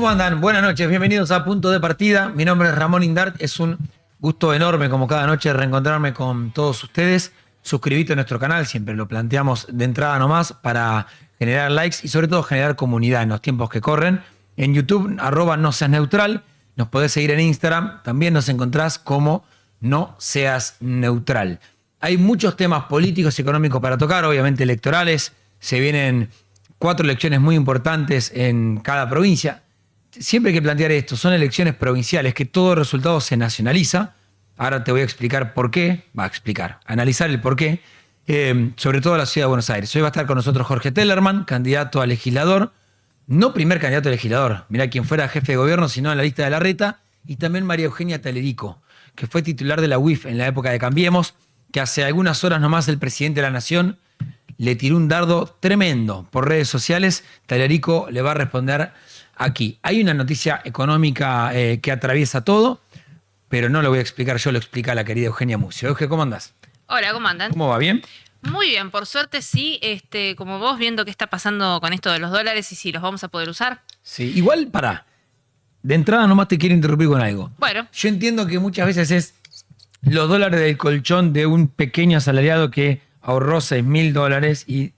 ¿Cómo andan? Buenas noches, bienvenidos a Punto de Partida. Mi nombre es Ramón Indart. Es un gusto enorme, como cada noche, reencontrarme con todos ustedes. Suscribite a nuestro canal, siempre lo planteamos de entrada nomás, para generar likes y sobre todo generar comunidad en los tiempos que corren. En YouTube, @noseasneutral. Nos podés seguir en Instagram. También nos encontrás como No Seas Neutral. Hay muchos temas políticos y económicos para tocar, obviamente electorales. Se vienen 4 elecciones muy importantes en cada provincia. Siempre hay que plantear esto, son elecciones provinciales, que todo resultado se nacionaliza. Ahora te voy a explicar por qué, analizar el por qué, sobre todo en la ciudad de Buenos Aires. Hoy va a estar con nosotros Jorge Tellerman, candidato a legislador, no primer candidato a legislador, mirá quién fuera jefe de gobierno, sino en la lista de Larreta, y también María Eugenia Talerico, que fue titular de la UIF en la época de Cambiemos, que hace algunas horas nomás el presidente de la Nación le tiró un dardo tremendo por redes sociales. Talerico le va a responder aquí. Hay una noticia económica que atraviesa todo, pero no lo voy a explicar yo, lo explica la querida Eugenia Mucio. Euge, ¿cómo andás? Hola, ¿cómo andan? ¿Cómo va? ¿Bien? Muy bien, por suerte sí, como vos viendo qué está pasando con esto de los dólares y si los vamos a poder usar. Sí, igual de entrada nomás te quiero interrumpir con algo. Bueno. Yo entiendo que muchas veces es los dólares del colchón de un pequeño asalariado que ahorró $6.000 y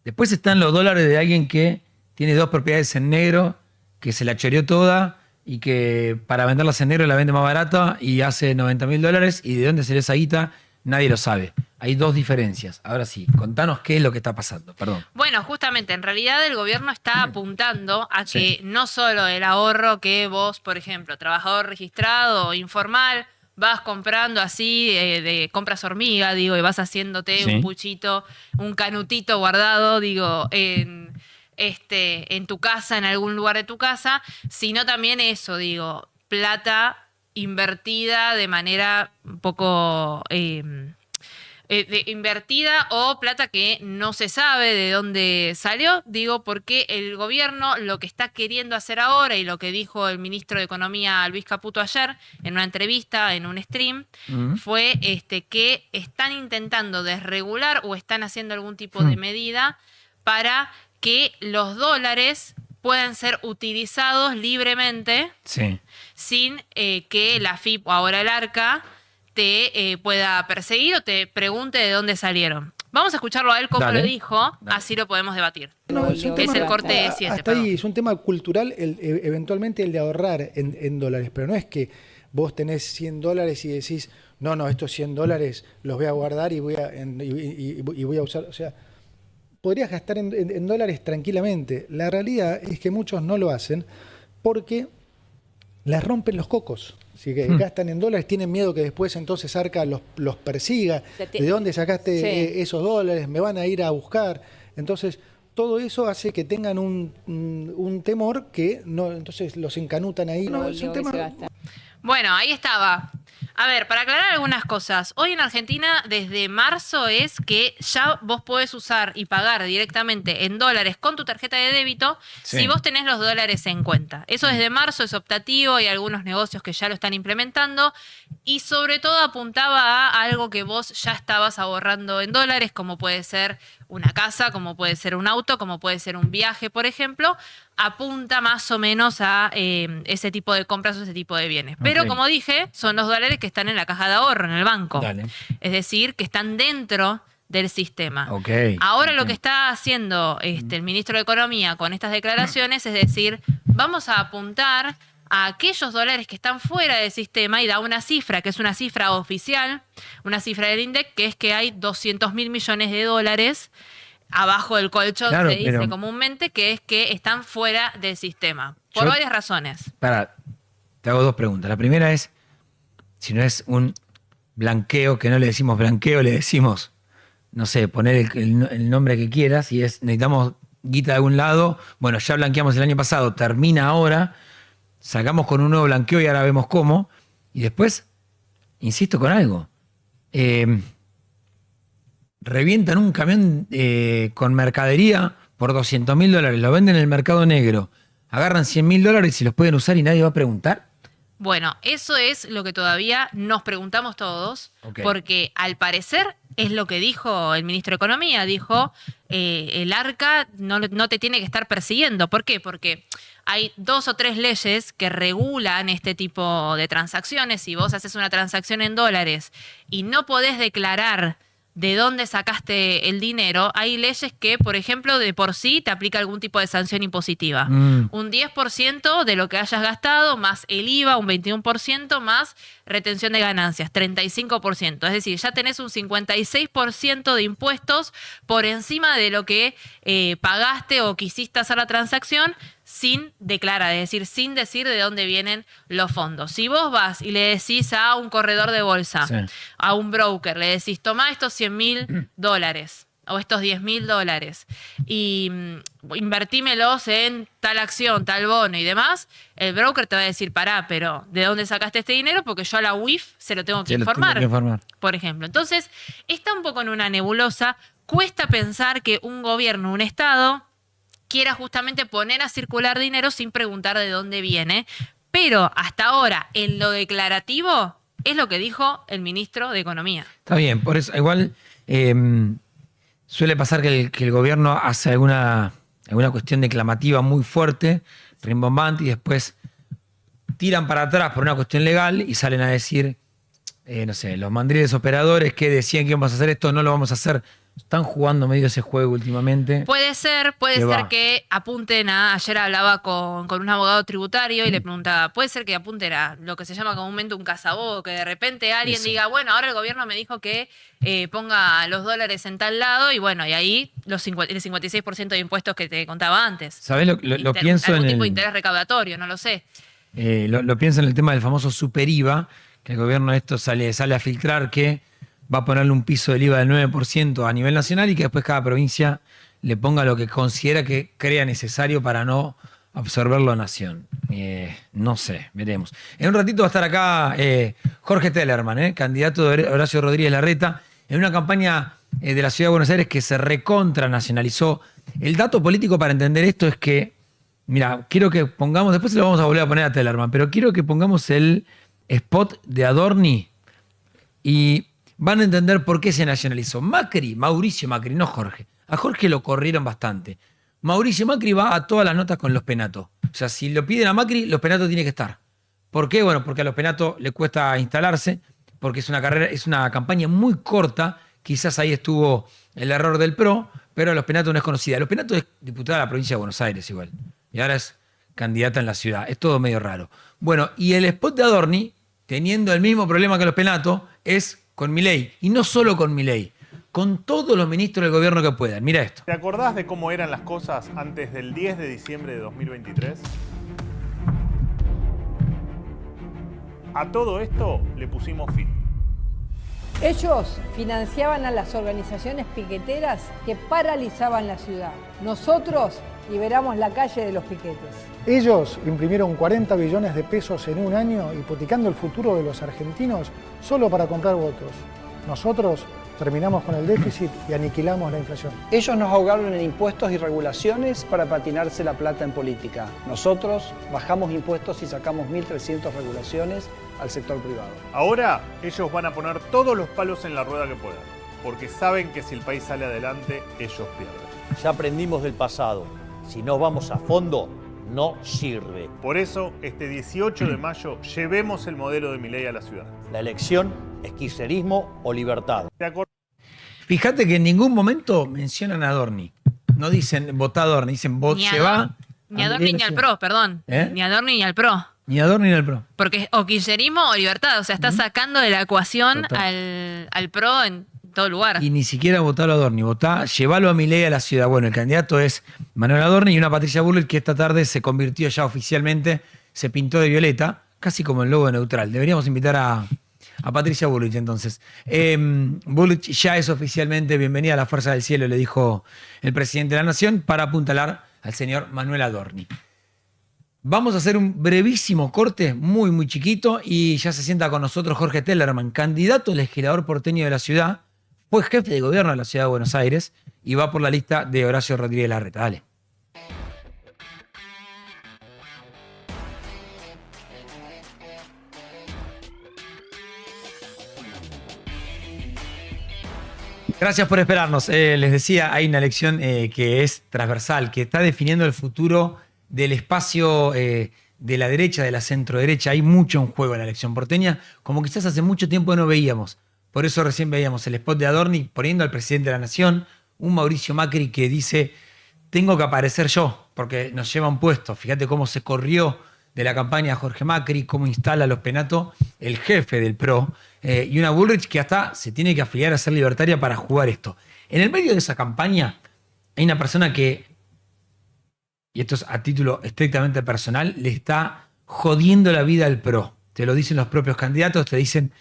después están los dólares de alguien que tiene 2 propiedades en negro, que se la choreó toda y que para venderlas en negro la vende más barata y hace $90.000, y de dónde salió esa guita nadie lo sabe. Hay 2 diferencias. Ahora sí, contanos qué es lo que está pasando. Perdón. Bueno, justamente, en realidad el gobierno está apuntando a que no solo el ahorro que vos, por ejemplo, trabajador registrado o informal, vas comprando así de compras hormiga, digo, y vas haciéndote un puchito, un canutito guardado, digo, en tu casa, en algún lugar de tu casa, sino también eso, digo, plata invertida de manera un poco invertida, o plata que no se sabe de dónde salió, digo, porque el gobierno lo que está queriendo hacer ahora, y lo que dijo el ministro de Economía Luis Caputo ayer en una entrevista, en un stream, fue que están intentando desregular o están haciendo algún tipo de medida para que los dólares puedan ser utilizados libremente sin que la AFIP o ahora el ARCA te pueda perseguir o te pregunte de dónde salieron. Vamos a escucharlo a él como lo dijo, así lo podemos debatir. No, es el corte 7. Hasta ahí es un tema cultural, eventualmente el de ahorrar en dólares, pero no es que vos tenés $100 y decís, no, estos $100 los voy a guardar y voy a usar, o sea, podrías gastar en dólares tranquilamente. La realidad es que muchos no lo hacen porque les rompen los cocos. Si gastan en dólares, tienen miedo que después entonces ARCA los persiga. ¿De dónde sacaste esos dólares? Me van a ir a buscar. Entonces, todo eso hace que tengan un temor que no, entonces los encanutan ahí. No, es un tema. Bueno, ahí estaba. A ver, para aclarar algunas cosas. Hoy en Argentina, desde marzo, es que ya vos podés usar y pagar directamente en dólares con tu tarjeta de débito si vos tenés los dólares en cuenta. Eso desde marzo es optativo, hay algunos negocios que ya lo están implementando, y sobre todo apuntaba a algo que vos ya estabas ahorrando en dólares, como puede ser una casa, como puede ser un auto, como puede ser un viaje, por ejemplo. Apunta más o menos a ese tipo de compras o ese tipo de bienes. Pero como dije, son los dólares que están en la caja de ahorro, en el banco. Es decir, que están dentro del sistema. Ahora lo que está haciendo el ministro de Economía con estas declaraciones es decir, vamos a apuntar a aquellos dólares que están fuera del sistema, y da una cifra, que es una cifra oficial, una cifra del INDEC, que es que hay 200.000 millones de dólares abajo del colchón, se dice comúnmente, que es que están fuera del sistema, por varias razones. Te hago 2 preguntas. La primera es, si no es un blanqueo, que no le decimos blanqueo, le decimos, no sé, poner el nombre que quieras, y es, necesitamos guita de algún lado, bueno, ya blanqueamos el año pasado, termina ahora, sacamos con un nuevo blanqueo y ahora vemos cómo, y después, insisto con algo, revientan un camión con mercadería por $200.000, lo venden en el mercado negro, agarran $100.000 y los pueden usar y nadie va a preguntar. Bueno, eso es lo que todavía nos preguntamos todos, porque al parecer es lo que dijo el ministro de Economía, dijo, el ARCA no te tiene que estar persiguiendo. ¿Por qué? Porque hay 2 o 3 leyes que regulan este tipo de transacciones. Si vos haces una transacción en dólares y no podés declarar de dónde sacaste el dinero, hay leyes que, por ejemplo, de por sí te aplica algún tipo de sanción impositiva. Un 10% de lo que hayas gastado, más el IVA, un 21%, más retención de ganancias, 35%. Es decir, ya tenés un 56% de impuestos por encima de lo que pagaste o quisiste hacer la transacción sin declarar, es decir, sin decir de dónde vienen los fondos. Si vos vas y le decís a un corredor de bolsa, Sí. a un broker, le decís, tomá estos $100.000 o estos $10.000 y invertímelos en tal acción, tal bono y demás, el broker te va a decir, pará, pero ¿de dónde sacaste este dinero? Porque yo a la UIF se lo tengo que Se lo informar, tengo que informar. por ejemplo. Entonces, está un poco en una nebulosa. Cuesta pensar que un gobierno, un Estado, quiera justamente poner a circular dinero sin preguntar de dónde viene. Pero hasta ahora, en lo declarativo, es lo que dijo el ministro de Economía. Está bien, por eso igual suele pasar que el gobierno hace alguna cuestión declamativa muy fuerte, rimbombante, y después tiran para atrás por una cuestión legal y salen a decir, no sé, los mandriles operadores que decían que íbamos a hacer esto, no lo vamos a hacer. Están jugando medio ese juego últimamente. Puede ser que apunten a... Ayer hablaba con un abogado tributario y le preguntaba, puede ser que apunten a lo que se llama comúnmente un cazabobo, que de repente alguien Eso. diga, bueno, ahora el gobierno me dijo que ponga los dólares en tal lado y bueno, y ahí el 56% de impuestos que te contaba antes. ¿Sabés? Lo pienso en algún tipo de el, interés recaudatorio, no lo sé. lo pienso en el tema del famoso super IVA, que el gobierno esto sale a filtrar que va a ponerle un piso del IVA del 9% a nivel nacional y que después cada provincia le ponga lo que considera que crea necesario para no absorberlo a nación. No sé, veremos. En un ratito va a estar acá Jorge Tellerman, candidato de Horacio Rodríguez Larreta, en una campaña de la Ciudad de Buenos Aires que se recontranacionalizó. El dato político para entender esto es que, mira, quiero que pongamos, después se lo vamos a volver a poner a Tellerman, pero quiero que pongamos el spot de Adorni y van a entender por qué se nacionalizó. Mauricio Macri, no Jorge. A Jorge lo corrieron bastante. Mauricio Macri va a todas las notas con los Penatos. O sea, si lo piden a Macri, los Penatos tiene que estar. ¿Por qué? Bueno, porque a los Penatos le cuesta instalarse, porque es una campaña muy corta. Quizás ahí estuvo el error del PRO, pero a los Penatos no es conocida. Los Penatos es diputada de la provincia de Buenos Aires igual. Y ahora es candidata en la ciudad. Es todo medio raro. Bueno, y el spot de Adorni, teniendo el mismo problema que los Penatos, es con Milei, y no solo con Milei, con todos los ministros del gobierno que puedan. Mira esto. ¿Te acordás de cómo eran las cosas antes del 10 de diciembre de 2023? A todo esto le pusimos fin. Ellos financiaban a las organizaciones piqueteras que paralizaban la ciudad. Nosotros liberamos la calle de los piquetes. Ellos imprimieron 40 billones de pesos en un año, hipotecando el futuro de los argentinos solo para comprar votos. Nosotros terminamos con el déficit y aniquilamos la inflación. Ellos nos ahogaron en impuestos y regulaciones para patinarse la plata en política. Nosotros bajamos impuestos y sacamos 1.300 regulaciones al sector privado. Ahora ellos van a poner todos los palos en la rueda que puedan, porque saben que si el país sale adelante, ellos pierden. Ya aprendimos del pasado. Si no vamos a fondo, no sirve. Por eso, este 18 de mayo, llevemos el modelo de Milei a la ciudad. La elección es kirchnerismo o libertad. ¿Te acordás? Fíjate que en ningún momento mencionan a Adorni. No dicen votá a Adorni, dicen vot lleva. Ni a Adorni ni al PRO, perdón. Ni a Adorni ni al PRO. Ni a Adorni ni al PRO. Porque o kirchnerismo o libertad. O sea, está sacando de la ecuación al PRO en todo lugar. Y ni siquiera votarlo a Adorni, llevalo a Milei a la ciudad. Bueno, el candidato es Manuel Adorni y una Patricia Bullrich que esta tarde se convirtió ya oficialmente, se pintó de violeta, casi como el logo neutral. Deberíamos invitar a Patricia Bullrich entonces. Bullrich ya es oficialmente bienvenida a la Fuerza del Cielo, le dijo el presidente de la Nación, para apuntalar al señor Manuel Adorni. Vamos a hacer un brevísimo corte, muy, muy chiquito, y ya se sienta con nosotros Jorge Tellerman, candidato legislador porteño de la ciudad, fue jefe de gobierno de la Ciudad de Buenos Aires y va por la lista de Horacio Rodríguez Larreta. Dale. Gracias por esperarnos. Les decía, hay una elección que es transversal, que está definiendo el futuro del espacio de la derecha, de la centro-derecha. Hay mucho en juego en la elección porteña, como quizás hace mucho tiempo no veíamos. Por eso recién veíamos el spot de Adorni poniendo al presidente de la Nación, un Mauricio Macri que dice, tengo que aparecer yo, porque nos lleva un puesto. Fíjate cómo se corrió de la campaña Jorge Macri, cómo instala a los Penato, el jefe del PRO, y una Bullrich que hasta se tiene que afiliar a ser libertaria para jugar esto. En el medio de esa campaña hay una persona que, y esto es a título estrictamente personal, le está jodiendo la vida al PRO. Te lo dicen los propios candidatos, te dicen,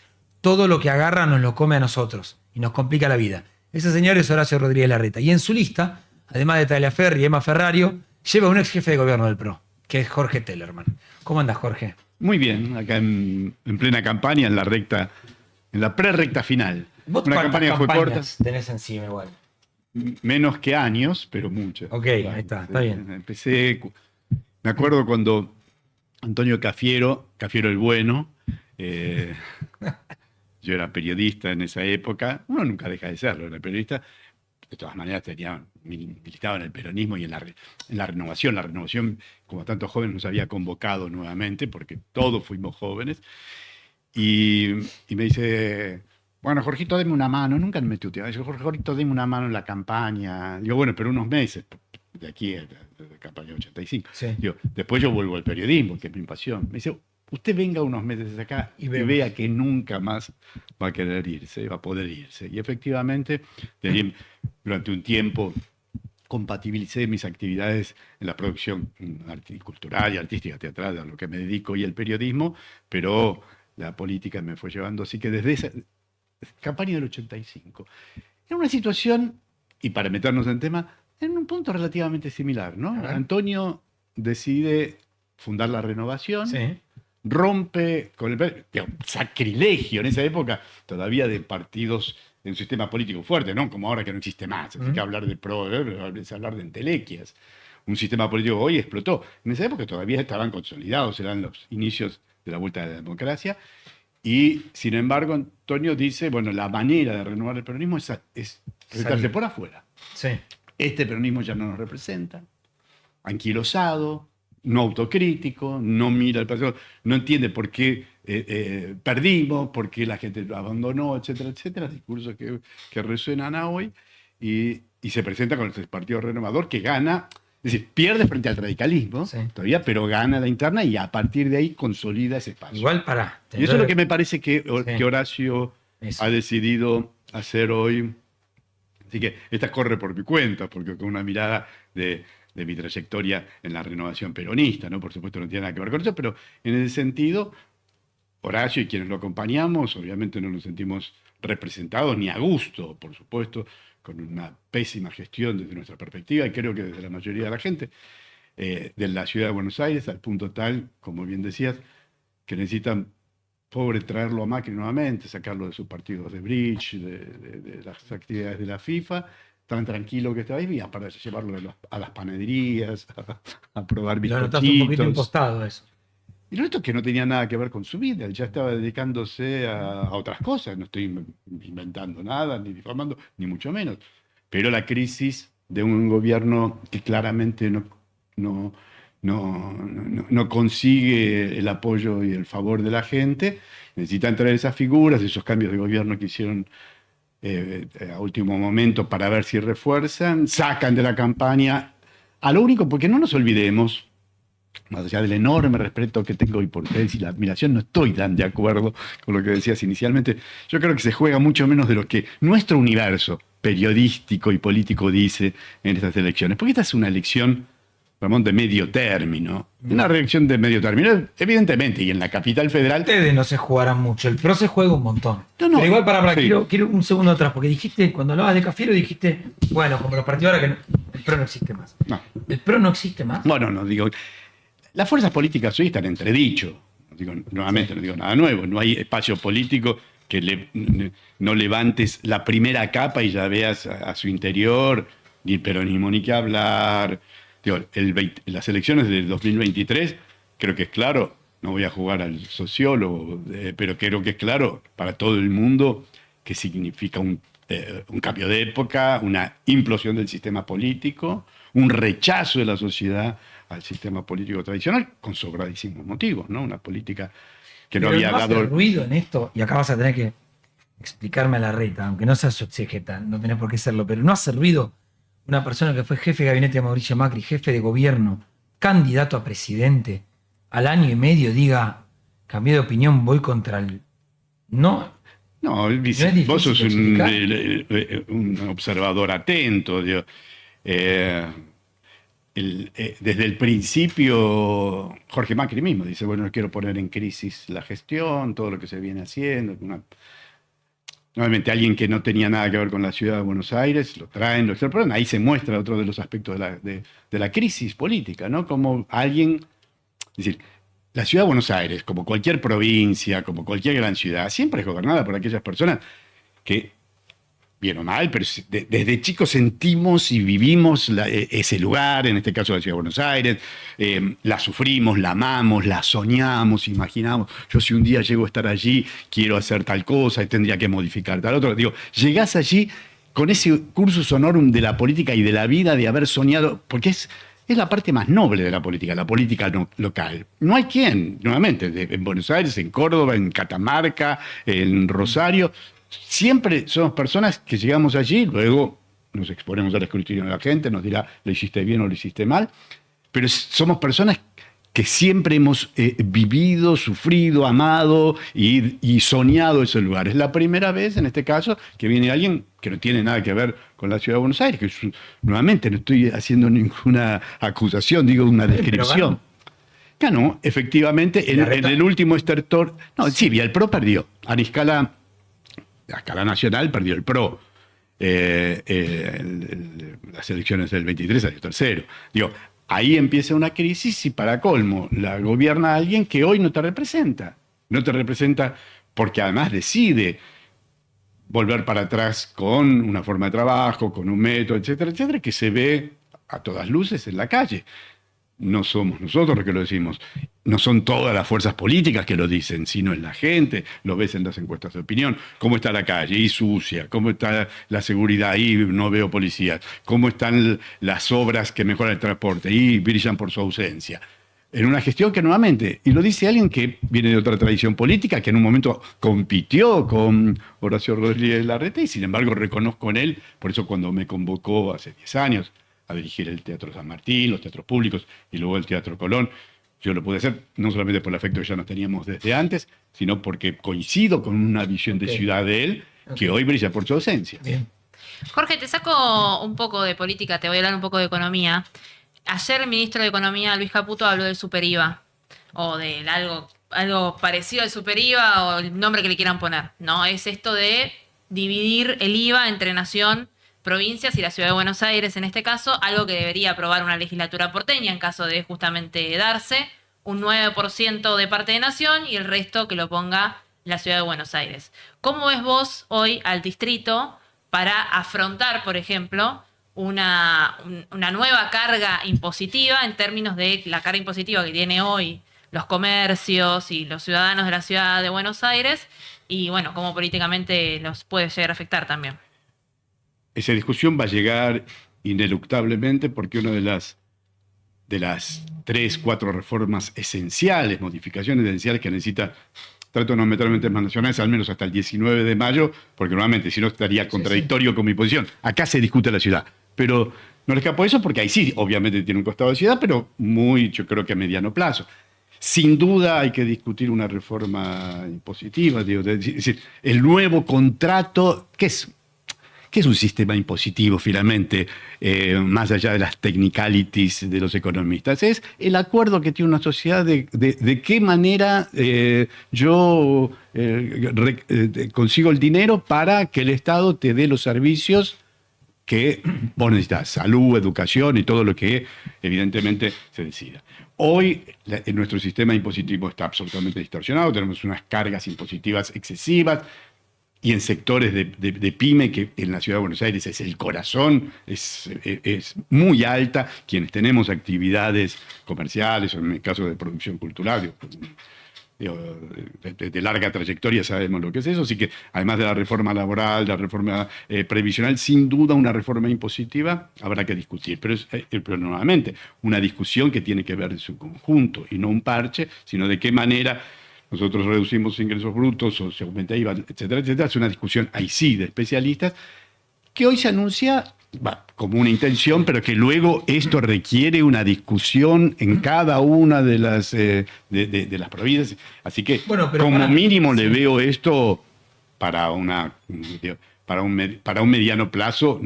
todo lo que agarra nos lo come a nosotros y nos complica la vida. Ese señor es Horacio Rodríguez Larreta. Y en su lista, además de Tagliaferri y Emma Ferrario, lleva un ex jefe de gobierno del PRO, que es Jorge Tellerman. ¿Cómo andas, Jorge? Muy bien, acá en plena campaña, en la pre-recta final. ¿Vos Una campaña que fue corta, tenés encima igual? menos que años, pero muchas. Ok, ahí está bien. Empecé, me acuerdo cuando Antonio Cafiero el Bueno, yo era periodista en esa época, uno nunca deja de serlo, era periodista, de todas maneras militaba en el peronismo y en la renovación. La renovación, como tantos jóvenes, nos había convocado nuevamente, porque todos fuimos jóvenes. Y me dice, bueno, Jorgito, deme una mano. Nunca me tuteaba. Dice, Jorgito, deme una mano en la campaña. Digo, bueno, pero unos meses, de aquí a la campaña 85. Sí. Digo, después yo vuelvo al periodismo, que es mi pasión. Me dice, usted venga unos meses acá y vea que nunca más va a querer irse, va a poder irse. Y efectivamente, durante un tiempo compatibilicé mis actividades en la producción cultural y artística, teatral, a lo que me dedico, y el periodismo, pero la política me fue llevando. Así que desde esa campaña del 85, en una situación, y para meternos en tema, en un punto relativamente similar, ¿no? Antonio decide fundar La Renovación. Sí. Rompe con el sacrilegio en esa época todavía de partidos en un sistema político fuerte, ¿no? Como ahora que no existe más. Hay que hablar de PRO, es hablar de entelequias. Un sistema político hoy explotó. En esa época todavía estaban consolidados, eran los inicios de la vuelta de la democracia. Y, sin embargo, Antonio dice, bueno, la manera de renovar el peronismo es presentarse por afuera. Sí. Este peronismo ya no nos representa, anquilosado, no autocrítico, no mira el pasado, no entiende por qué perdimos, por qué la gente lo abandonó, etcétera, etcétera, discursos que resuenan a hoy, y se presenta con el Partido Renovador, que gana, es decir, pierde frente al radicalismo todavía, pero gana la interna y a partir de ahí consolida ese espacio. Igual para. Y eso es lo que me parece que Horacio ha decidido hacer hoy. Así que esta corre por mi cuenta, porque con una mirada de mi trayectoria en la renovación peronista, ¿no? Por supuesto no tiene nada que ver con eso, pero en ese sentido, Horacio y quienes lo acompañamos, obviamente no nos sentimos representados ni a gusto, por supuesto, con una pésima gestión desde nuestra perspectiva, y creo que desde la mayoría de la gente, de la ciudad de Buenos Aires, al punto tal, como bien decías, que necesitan, pobre, traerlo a Macri nuevamente, sacarlo de sus partidos de bridge, de las actividades de la FIFA, tan tranquilo que estaba ahí, para llevarlo a las panaderías, a probar bizcochitos. Lo notaste un poquito impostado eso. Y lo otro es que no tenía nada que ver con su vida, él ya estaba dedicándose a otras cosas, no estoy inventando nada, ni difamando, ni mucho menos. Pero la crisis de un gobierno que claramente no consigue el apoyo y el favor de la gente, necesitan traer esas figuras, esos cambios de gobierno que hicieron a último momento para ver si refuerzan, sacan de la campaña a lo único, porque no nos olvidemos, más allá del enorme respeto que tengo hoy por ustedes y la admiración, no estoy tan de acuerdo con lo que decías inicialmente. Yo creo que se juega mucho menos de lo que nuestro universo periodístico y político dice en estas elecciones, porque esta es una elección, Ramón, de medio término. Una elección de medio término, evidentemente, y en la capital federal. Ustedes no se jugarán mucho, el PRO se juega un montón. No, pero igual, sí. quiero un segundo atrás, porque dijiste, cuando hablabas de Cafiero, dijiste, bueno, como los partidos ahora que el PRO no existe más. No. ¿El PRO no existe más? No, digo. Las fuerzas políticas hoy están en entredicho. Nuevamente, no digo nada nuevo. No hay espacio político que no levantes la primera capa y ya veas a su interior, ni el peronismo ni qué hablar. Digo, las elecciones del 2023, creo que es claro, no voy a jugar al sociólogo, pero creo que es claro para todo el mundo que significa un un cambio de época, una implosión del sistema político, un rechazo de la sociedad al sistema político tradicional, con sobradísimos motivos, ¿no? Una política que no había hace dado... ruido en esto, y acá vas a tener que explicarme a la reta, aunque no seas su exégeta, no tenés por qué serlo, pero no hace ruido una persona que fue jefe de gabinete de Mauricio Macri, jefe de gobierno, candidato a presidente, al año y medio diga, cambié de opinión, voy contra el... No, No, vos sos un observador atento. Digo. Desde el principio, Jorge Macri mismo dice, bueno, no quiero poner en crisis la gestión, todo lo que se viene haciendo. Nuevamente, alguien que no tenía nada que ver con la ciudad de Buenos Aires, lo traen, lo extrapolan. Ahí se muestra otro de los aspectos de la crisis política, ¿no? Como alguien... Es decir, la ciudad de Buenos Aires, como cualquier provincia, como cualquier gran ciudad, siempre es gobernada por aquellas personas que, bien o mal, pero desde chicos sentimos y vivimos ese lugar, en este caso la ciudad de Buenos Aires, la sufrimos, la amamos, la soñamos, imaginamos, yo si un día llego a estar allí, quiero hacer tal cosa, tendría que modificar tal otro. Digo, llegás allí con ese cursus honorum de la política y de la vida, de haber soñado, porque es la parte más noble de la política local. No hay quien, nuevamente, en Buenos Aires, en Córdoba, en Catamarca, en Rosario, siempre somos personas que llegamos allí, luego nos exponemos al escrutinio de la gente, nos dirá, lo hiciste bien o lo hiciste mal, pero somos personas que siempre hemos vivido, sufrido, amado y soñado ese lugar. Es la primera vez, en este caso, que viene alguien que no tiene nada que ver con la ciudad de Buenos Aires, que nuevamente no estoy haciendo ninguna acusación, digo una descripción. Ganó, efectivamente, en el último estertor. No, sí, el PRO perdió. A escala nacional perdió el PRO. Las elecciones del 23 salió tercero. Digo, ahí empieza una crisis y para colmo, la gobierna alguien que hoy no te representa. No te representa porque además decide volver para atrás con una forma de trabajo, con un método, etcétera, etcétera, que se ve a todas luces en la calle. No somos nosotros los que lo decimos, no son todas las fuerzas políticas que lo dicen, sino es la gente, lo ves en las encuestas de opinión, cómo está la calle, y sucia, cómo está la seguridad, y no veo policías, cómo están las obras que mejoran el transporte, y brillan por su ausencia. En una gestión que nuevamente, y lo dice alguien que viene de otra tradición política, que en un momento compitió con Horacio Rodríguez Larreta, y sin embargo reconozco en él, por eso cuando me convocó hace 10 años, a dirigir el Teatro San Martín, los teatros públicos y luego el Teatro Colón. Yo lo pude hacer no solamente por el afecto que ya nos teníamos desde antes, sino porque coincido con una visión de ciudad de él que hoy brilla por su ausencia. Bien. Jorge, te saco un poco de política, te voy a hablar un poco de economía. Ayer el ministro de Economía, Luis Caputo, habló del super IVA, o de algo parecido al super IVA, o el nombre que le quieran poner, ¿no? Es esto de dividir el IVA entre nación, provincias y la ciudad de Buenos Aires en este caso, algo que debería aprobar una legislatura porteña en caso de justamente darse, un 9% de parte de nación y el resto que lo ponga la ciudad de Buenos Aires. ¿Cómo ves vos hoy al distrito para afrontar, por ejemplo, una nueva carga impositiva en términos de la carga impositiva que tiene hoy los comercios y los ciudadanos de la ciudad de Buenos Aires y, bueno, cómo políticamente los puede llegar a afectar también? Esa discusión va a llegar ineluctablemente porque una de las 3, 4 reformas esenciales, modificaciones esenciales que necesita, trato de no meterme en temas nacionales, al menos hasta el 19 de mayo, porque nuevamente si no estaría contradictorio con mi posición. Acá se discute la ciudad, pero no le escapo eso porque ahí sí, obviamente tiene un costado de ciudad, pero muy, yo creo que a mediano plazo. Sin duda hay que discutir una reforma impositiva, digo, es decir, el nuevo contrato, ¿qué es un sistema impositivo finalmente, más allá de las technicalities de los economistas? Es el acuerdo que tiene una sociedad de qué manera yo consigo el dinero para que el Estado te dé los servicios que vos necesitas, salud, educación y todo lo que evidentemente se decida. Hoy nuestro sistema impositivo está absolutamente distorsionado, tenemos unas cargas impositivas excesivas, y en sectores de pyme, que en la ciudad de Buenos Aires es el corazón, es muy alta, quienes tenemos actividades comerciales, o en el caso de producción cultural, de larga trayectoria sabemos lo que es eso, así que además de la reforma laboral, de la reforma previsional, sin duda una reforma impositiva habrá que discutir, pero nuevamente una discusión que tiene que ver en su conjunto y no un parche, sino de qué manera nosotros reducimos ingresos brutos o se aumenta IVA, etcétera, etcétera. Es una discusión ahí sí de especialistas que hoy se anuncia como una intención, pero que luego esto requiere una discusión en cada una de las provincias. Así que, Bueno, pero como para- mínimo, le veo esto para un mediano plazo.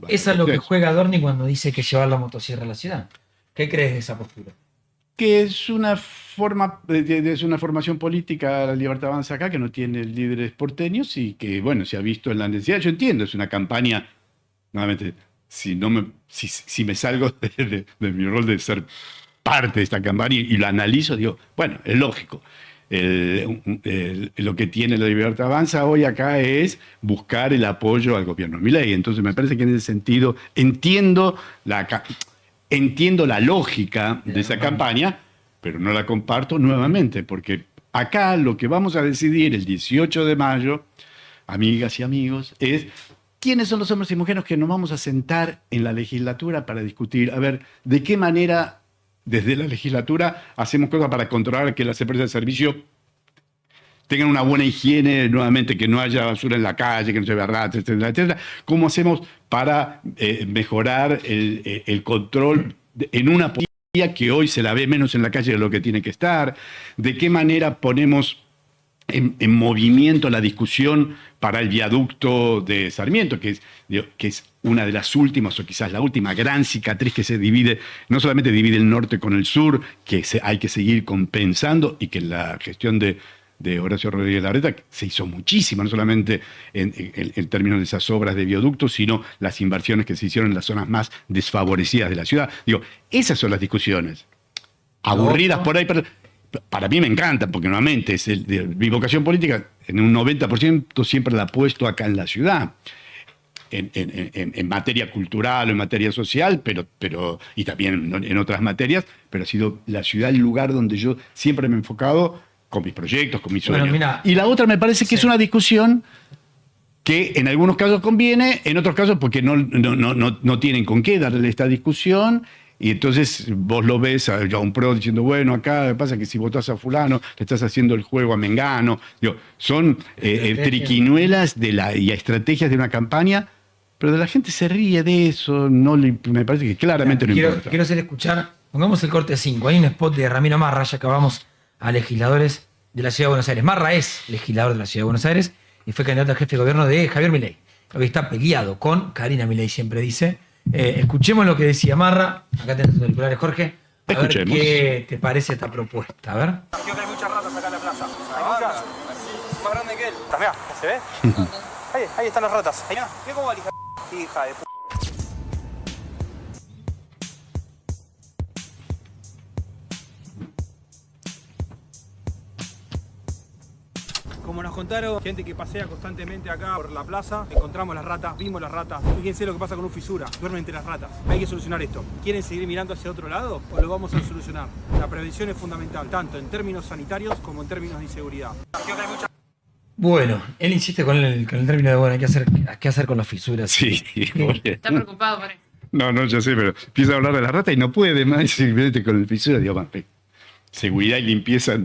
Esa es lo que bastante- juega Adorni cuando dice que llevar la motosierra a la ciudad. ¿Qué crees de esa postura? Que es una formación política, la Libertad Avanza acá, que no tiene líderes porteños y que, bueno, se ha visto en la necesidad. Yo entiendo, es una campaña, nuevamente, si me salgo de mi rol de ser parte de esta campaña y lo analizo, digo, bueno, es lógico. Lo que tiene la Libertad Avanza hoy acá es buscar el apoyo al gobierno de Milei. Entonces me parece que en ese sentido entiendo la lógica de esa campaña, pero no la comparto nuevamente, porque acá lo que vamos a decidir el 18 de mayo, amigas y amigos, es quiénes son los hombres y mujeres que nos vamos a sentar en la legislatura para discutir, a ver, de qué manera desde la legislatura hacemos cosas para controlar que las empresas de servicio tengan una buena higiene, nuevamente, que no haya basura en la calle, que no se vea ratas, etcétera, etcétera. ¿Cómo hacemos para mejorar el control en una policía que hoy se la ve menos en la calle de lo que tiene que estar? ¿De qué manera ponemos en movimiento la discusión para el viaducto de Sarmiento, que es una de las últimas, o quizás la última gran cicatriz que se divide, no solamente divide el norte con el sur, que hay que seguir compensando y que la gestión de Horacio Rodríguez Larreta se hizo muchísimo, no solamente en términos de esas obras de viaductos, sino las inversiones que se hicieron en las zonas más desfavorecidas de la ciudad. Digo, esas son las discusiones. Aburridas por ahí, pero para mí me encantan, porque nuevamente mi vocación política en un 90% siempre la he puesto acá en la ciudad. En materia cultural o en materia social, pero y también en otras materias, pero ha sido la ciudad el lugar donde yo siempre me he enfocado con mis proyectos, con mis sueños. Bueno, mira, y la otra me parece que es una discusión que en algunos casos conviene, en otros casos porque no tienen con qué darle esta discusión. Y entonces vos lo ves a un pro diciendo, bueno, acá lo que pasa es que si votás a fulano, le estás haciendo el juego a Mengano. Digo, son triquiñuelas y estrategias de una campaña, pero de la gente se ríe de eso, me parece que claramente no importa. Quiero hacer escuchar, pongamos el corte 5, hay un spot de Ramiro Marra, ya acabamos a legisladores de la Ciudad de Buenos Aires. Marra es legislador de la Ciudad de Buenos Aires y fue candidato a jefe de gobierno de Javier Milei. Hoy está peleado con Karina Milei, siempre dice. Escuchemos lo que decía Marra. Acá tenés tus auriculares, Jorge. A ver Escuchemos. qué te parece esta propuesta. A ver. Creo que hay muchas ratas acá en la plaza. ¿Hay muchas? Más grande que él. Mirá, ¿se ve? ahí están las ratas. Mirá cómo va la hija de p***. Como nos contaron, gente que pasea constantemente acá por la plaza, encontramos las ratas, vimos las ratas. Fíjense lo que pasa con un fisura, duermen entre las ratas. Hay que solucionar esto. ¿Quieren seguir mirando hacia otro lado o lo vamos a solucionar? La prevención es fundamental, tanto en términos sanitarios como en términos de inseguridad. Bueno, él insiste con el término de, bueno, hay que hacer con las fisuras. Sí, Está preocupado por eso. No, ya sé, pero empieza a hablar de la rata y no puede más simplemente con el fisura. Digo, seguridad y limpieza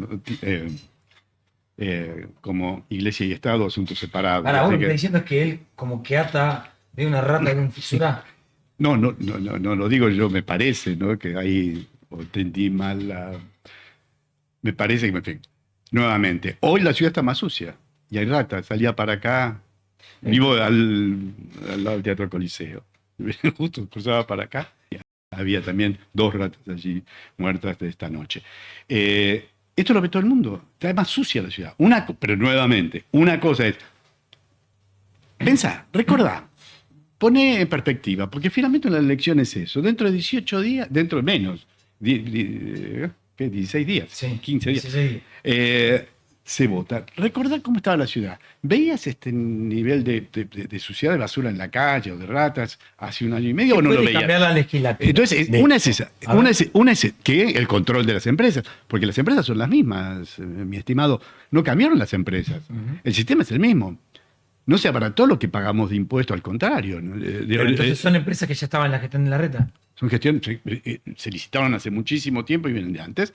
como iglesia y Estado, asuntos separados. Ahora, vos Así lo que que- está diciendo es que él como que ata de una rata con fisura. No lo digo yo, me parece, ¿no? Que ahí entendí mal me parece que nuevamente, hoy la ciudad está más sucia y hay ratas. Salía para acá, vivo al lado del Teatro Coliseo. Justo cruzaba para acá. Había también 2 ratas allí muertas de esta noche. Esto lo ve todo el mundo. Está más sucia la ciudad. Pero nuevamente, una cosa es, pensá, recordá, pone en perspectiva, porque finalmente la elección es eso. Dentro de 18 días, dentro de menos, ¿qué? 16 días, Sí, 15 días. 16 días. se vota, recordá cómo estaba la ciudad. ¿Veías este nivel de suciedad, de basura en la calle o de ratas hace un año y medio o no lo Puede veías? cambiar la legislatura. Entonces, una es esa. Una es que el control de las empresas, porque las empresas son las mismas, mi estimado. No cambiaron las empresas. El sistema es el mismo. No se abarató lo que pagamos de impuestos, al contrario. Pero entonces son empresas que ya estaban en la gestión de la reta. Son gestiones, se licitaron hace muchísimo tiempo y vienen de antes.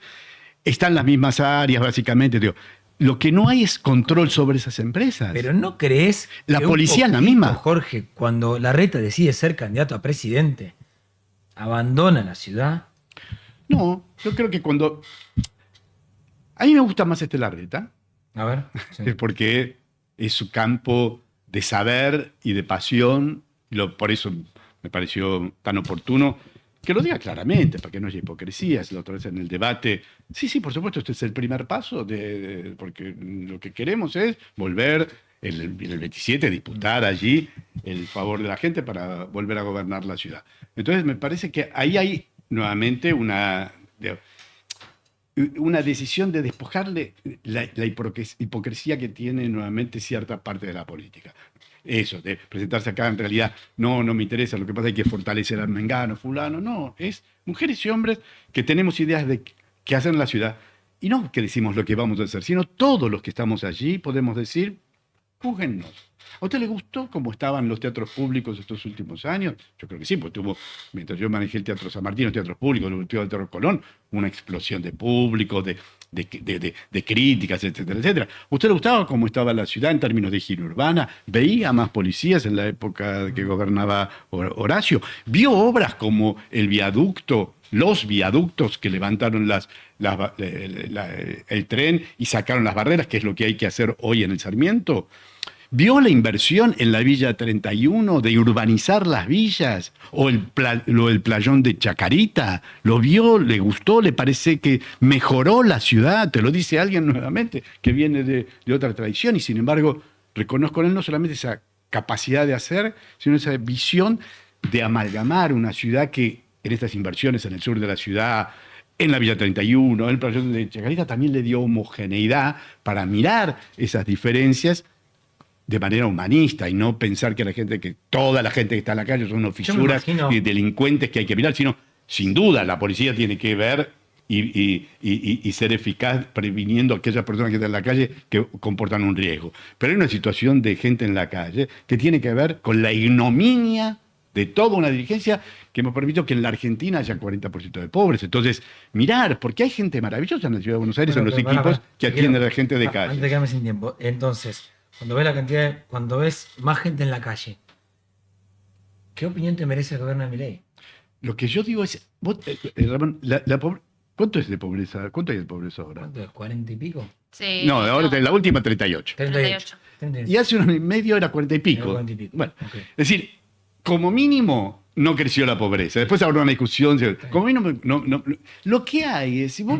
Están las mismas áreas, básicamente. Digo, lo que no hay es control sobre esas empresas. Pero ¿no crees La que policía es la poquito, misma. Jorge, cuando la reta decide ser candidato a presidente, abandona la ciudad? No, yo creo que cuando... A mí me gusta más Larreta, A ver. sí. porque es su campo de saber y de pasión, por eso me pareció tan oportuno que lo diga claramente, para que no haya hipocresías. La otra vez en el debate, sí, por supuesto, este es el primer paso, porque lo que queremos es volver el 27, disputar allí el favor de la gente para volver a gobernar la ciudad. Entonces me parece que ahí hay nuevamente una decisión de despojarle la hipocresía que tiene nuevamente cierta parte de la política. Eso, de presentarse acá, en realidad, no me interesa, lo que pasa es que hay que fortalecer al mengano, fulano, no, es mujeres y hombres que tenemos ideas de qué hacer en la ciudad, y no que decimos lo que vamos a hacer, sino todos los que estamos allí podemos decir, júguennos. ¿A usted le gustó cómo estaban los teatros públicos estos últimos años? Yo creo que sí, porque mientras yo manejé el Teatro San Martín, los teatros públicos, el Teatro Colón, una explosión de público, de críticas, etcétera, etcétera. ¿A usted le gustaba cómo estaba la ciudad en términos de higiene urbana? ¿Veía más policías en la época que gobernaba Horacio? ¿Vio obras como el viaducto, los viaductos que levantaron el tren y sacaron las barreras, que es lo que hay que hacer hoy en el Sarmiento? ¿Vio la inversión en la Villa 31 de urbanizar las villas? ¿O el playón de Chacarita? ¿Lo vio? ¿Le gustó? ¿Le parece que mejoró la ciudad? Te lo dice alguien nuevamente que viene de otra tradición y sin embargo reconozco en él no solamente esa capacidad de hacer, sino esa visión de amalgamar una ciudad que en estas inversiones en el sur de la ciudad, en la Villa 31, en el playón de Chacarita, también le dio homogeneidad para mirar esas diferencias de manera humanista y no pensar que toda la gente que está en la calle son unos fisuras y delincuentes que hay que mirar, sino, sin duda, la policía tiene que ver y ser eficaz previniendo a aquellas personas que están en la calle que comportan un riesgo. Pero hay una situación de gente en la calle que tiene que ver con la ignominia de toda una dirigencia que me permitió que en la Argentina haya 40% de pobres. Entonces, mirar, porque hay gente maravillosa en la Ciudad de Buenos Aires, en los equipos que atienden a la gente de calle. Antes de quedarme sin tiempo. Entonces, cuando ves más gente en la calle, ¿qué opinión te merece el gobierno de Milei? Lo que yo digo es, Ramón, ¿cuánto es de pobreza? ¿Cuánto hay de pobreza ahora? ¿Cuánto es? ¿40 y pico? Sí. No, ahora en la última 38. 38. Y hace un año y medio era 40 y pico. 40 y pico. Bueno, Okay. es decir, como mínimo no creció la pobreza. Después habrá una discusión. Como mínimo, no. Lo que hay es, si vos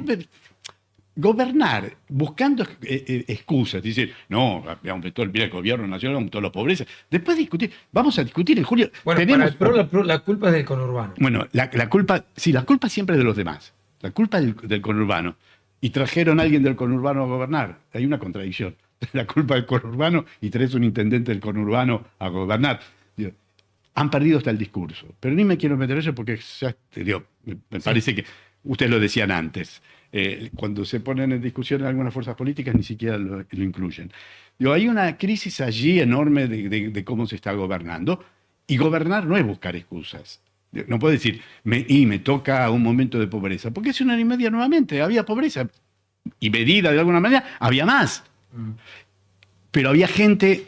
gobernar buscando excusas, decir, no, aumentó el gobierno nacional, aumentó la pobreza. Después vamos a discutir en julio. Bueno, para el PRO la culpa es del conurbano. Bueno, la culpa siempre es de los demás. La culpa es del conurbano. Y trajeron a alguien del conurbano a gobernar. Hay una contradicción. La culpa del conurbano y traes un intendente del conurbano a gobernar. Han perdido hasta el discurso. Pero ni me quiero meter en eso porque me parece que ustedes lo decían antes. Cuando se ponen en discusión algunas fuerzas políticas ni siquiera lo incluyen. Hay una crisis allí enorme de cómo se está gobernando y gobernar no es buscar excusas. No puedo decir, me toca un momento de pobreza, porque hace un año y medio nuevamente había pobreza y medida de alguna manera, había más. Pero había gente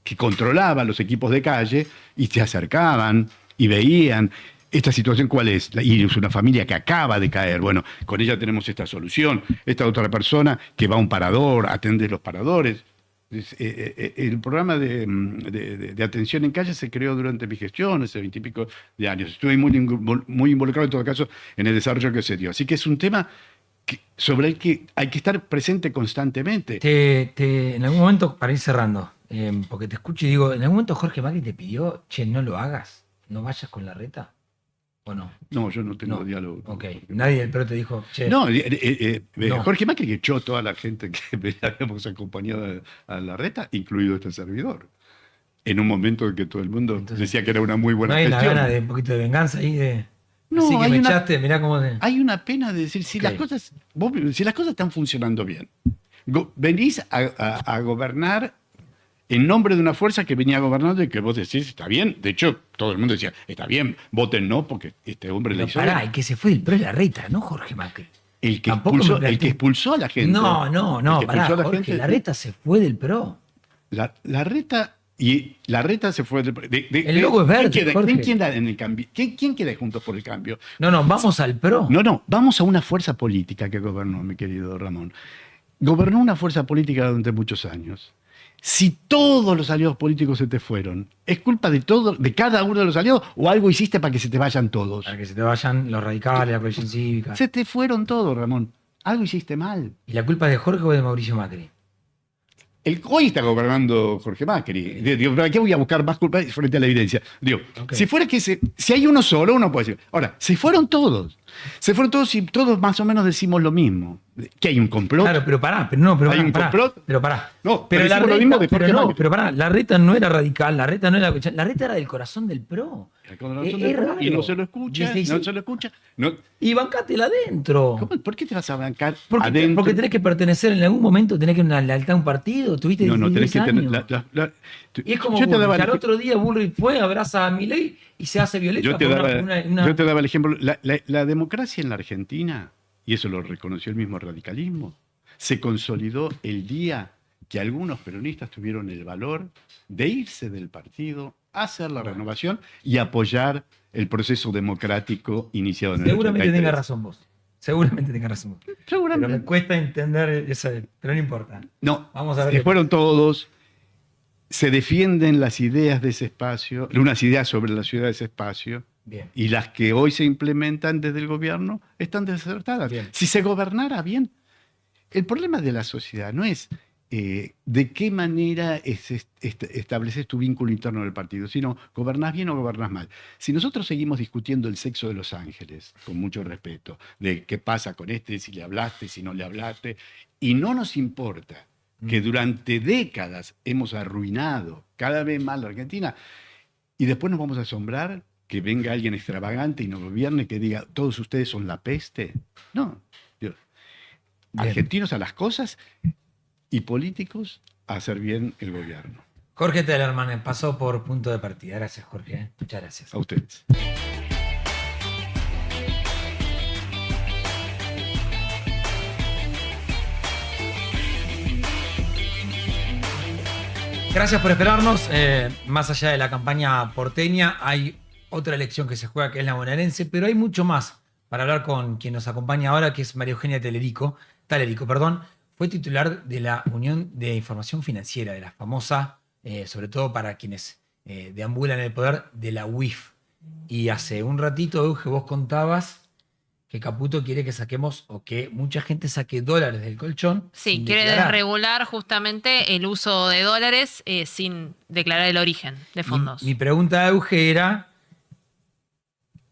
que controlaba los equipos de calle y se acercaban y veían. ¿Esta situación cuál es? Y es una familia que acaba de caer. Bueno, con ella tenemos esta solución. Esta otra persona que va a un parador, atende los paradores. El programa de atención en calle se creó durante mi gestión, hace 20 y pico de años. Estuve muy involucrado en todo caso en el desarrollo que se dio. Así que es un tema sobre el que hay que estar presente constantemente. En algún momento, para ir cerrando, porque te escucho y digo, ¿en algún momento Jorge Macri te pidió, che, no lo hagas, no vayas con la reta? ¿O no? No, yo no tengo No. diálogo. Ok. Nadie del PRO te dijo, che. No, No. Jorge Macri que echó toda la gente que habíamos acompañado a Larreta, incluido este servidor. En un momento en que todo el mundo Entonces, decía que era una muy buena ¿no hay una gestión. gana de un poquito de venganza ahí? No, Así que hay me una- echaste, mirá cómo te... Hay una pena de decir, si Ok. las cosas están funcionando bien, venís a gobernar en nombre de una fuerza que venía gobernando y que vos decís, está bien. De hecho, todo el mundo decía, está bien, voten no, porque este hombre le Pero hizo pará, bien. el que se fue del PRO es Larreta, no Jorge Macri. El que, Tampoco me expulsó, planteé- el que expulsó a la gente. No, El que pará, expulsó a la Jorge, gente- Larreta se fue del PRO. Larreta se fue. El logo es verde, ¿quién queda, Jorge. ¿quién queda en el cambio? ¿Quién queda juntos por el cambio? No, vamos al PRO. No, vamos a una fuerza política que gobernó, mi querido Ramón. Gobernó una fuerza política durante muchos años. Si todos los aliados políticos se te fueron, ¿es culpa de cada uno de los aliados o algo hiciste para que se te vayan todos? Para que se te vayan los radicales, la coalición cívica. Se te fueron todos, Ramón. Algo hiciste mal. ¿Y la culpa es de Jorge o de Mauricio Macri? Hoy está gobernando Jorge Macri. Digo, ¿para qué voy a buscar más culpa frente a la evidencia? Digo, Ok. si fuera que si hay uno solo, uno puede decir. Ahora, se fueron todos. Se fueron todos y todos más o menos decimos lo mismo. ¿Que hay un complot? Claro, pero pará, ¿Hay pará, un pará. complot? Pero pará. No, pero decimos lo mismo de Jorge Macri. pero pará, Larreta no era radical, Larreta no era Larreta era del corazón del PRO. Es raro. Y no se lo escucha, Dice, no se lo escucha. No. Y bancátela adentro. ¿Por qué te vas a bancar Porque, adentro? porque tenés que pertenecer en algún momento, tenés que una lealtad a un partido, tuviste No, 10 tenés que tener. años. Y es como yo te daba Bullrich, el al otro día Bullrich fue, abraza a Milei y se hace violeta Yo te por daba, una- yo te daba el ejemplo. La democracia en la Argentina, y eso lo reconoció el mismo radicalismo, se consolidó el día que algunos peronistas tuvieron el valor de irse del partido, hacer la renovación y apoyar el proceso democrático iniciado en el Seguramente 83. tenga razón vos. Seguramente tenga razón vos. Seguramente. Pero me cuesta entender eso, pero no importa. No, Vamos a ver se qué fueron todos, se defienden las ideas de ese espacio, unas ideas sobre la ciudad de ese espacio, Bien. y las que hoy se implementan desde el gobierno están desertadas. Bien. Si se gobernara bien, el problema de la sociedad no es de qué manera estableces tu vínculo interno del partido, sino gobernás bien o gobernás mal. Si nosotros seguimos discutiendo el sexo de los ángeles, con mucho respeto, de qué pasa con este, si le hablaste, si no le hablaste, y no nos importa que durante décadas hemos arruinado cada vez más la Argentina, y después nos vamos a asombrar que venga alguien extravagante y nos gobierne, que diga, todos ustedes son la peste. No. Dios. Bien. Argentinos a las cosas y políticos a hacer bien el gobierno. Jorge Tellerman pasó por punto de partida. Gracias, Jorge. Muchas gracias. A ustedes. Gracias por esperarnos. Más allá de la campaña porteña, hay otra elección que se juega, que es la bonaerense, pero hay mucho más para hablar con quien nos acompaña ahora, que es María Eugenia Talerico. Fue titular de la Unión de Información Financiera, de la famosa, sobre todo para quienes deambulan el poder, de la UIF. Y hace un ratito, Euge, vos contabas que Caputo quiere que saquemos, o que mucha gente saque dólares del colchón. Sí, sin quiere declarar. desregular justamente el uso de dólares sin declarar el origen de fondos. Mi pregunta a Euge era,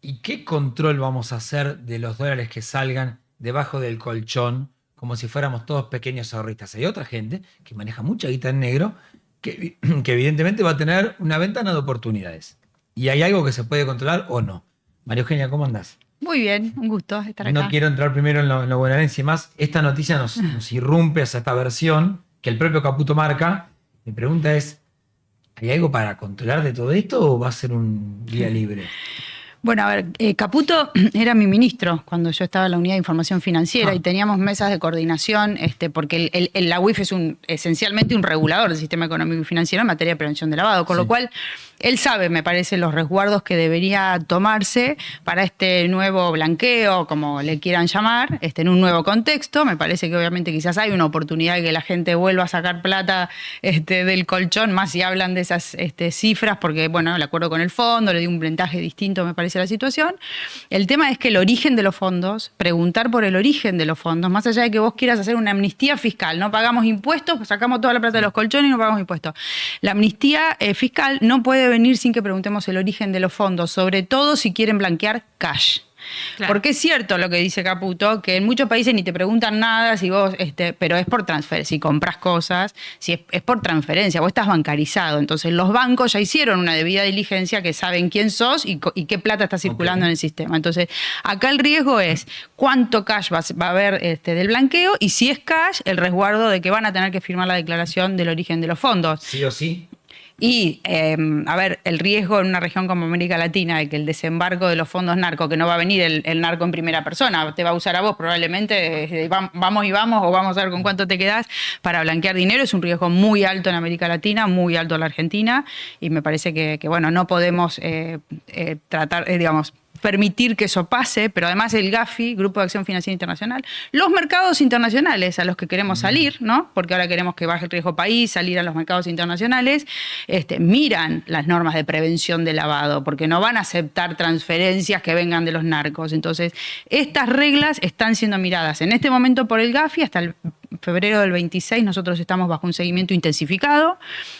¿y qué control vamos a hacer de los dólares que salgan debajo del colchón, como si fuéramos todos pequeños ahorristas? Hay otra gente que maneja mucha guita en negro, que evidentemente va a tener una ventana de oportunidades. ¿Y hay algo que se puede controlar o no? María Eugenia, ¿cómo andás? Muy bien, un gusto estar acá. No quiero entrar primero en lo bonaerense y más. Esta noticia nos irrumpe hacia esta versión que el propio Caputo marca. Mi pregunta es, ¿hay algo para controlar de todo esto o va a ser un día libre? Bueno, a ver, Caputo era mi ministro cuando yo estaba en la Unidad de Información Financiera y teníamos mesas de coordinación, porque la UIF es esencialmente un regulador del sistema económico y financiero en materia de prevención de lavado, con lo cual él sabe, me parece, los resguardos que debería tomarse para este nuevo blanqueo, como le quieran llamar, en un nuevo contexto. Me parece que obviamente quizás hay una oportunidad de que la gente vuelva a sacar plata del colchón, más si hablan de esas cifras, porque bueno, el acuerdo con el fondo le dio un ventaje distinto, me parece, parece la situación. El tema es que el origen de los fondos, preguntar por el origen de los fondos, más allá de que vos quieras hacer una amnistía fiscal, no pagamos impuestos, pues sacamos toda la plata de los colchones y no pagamos impuestos. La amnistía fiscal no puede venir sin que preguntemos el origen de los fondos, sobre todo si quieren blanquear cash. Claro. Porque es cierto lo que dice Caputo, que en muchos países ni te preguntan nada si vos, pero es por transferencia, si compras cosas, si es por transferencia, vos estás bancarizado. Entonces los bancos ya hicieron una debida diligencia que saben quién sos y qué plata está circulando en el sistema. Entonces acá el riesgo es cuánto cash va a haber del blanqueo y si es cash, el resguardo de que van a tener que firmar la declaración del origen de los fondos. Sí o sí. Y, a ver, el riesgo en una región como América Latina de que el desembarco de los fondos narco, que no va a venir el narco en primera persona, te va a usar a vos probablemente, vamos o vamos a ver con cuánto te quedás para blanquear dinero, es un riesgo muy alto en América Latina, muy alto en la Argentina, y me parece que bueno, no podemos tratar, digamos, permitir que eso pase, pero además el GAFI, Grupo de Acción Financiera Internacional, los mercados internacionales a los que queremos salir, ¿no? Porque ahora queremos que baje el riesgo país, salir a los mercados internacionales, miran las normas de prevención de lavado, porque no van a aceptar transferencias que vengan de los narcos. Entonces, estas reglas están siendo miradas en este momento por el GAFI hasta el febrero del 26 nosotros estamos bajo un seguimiento intensificado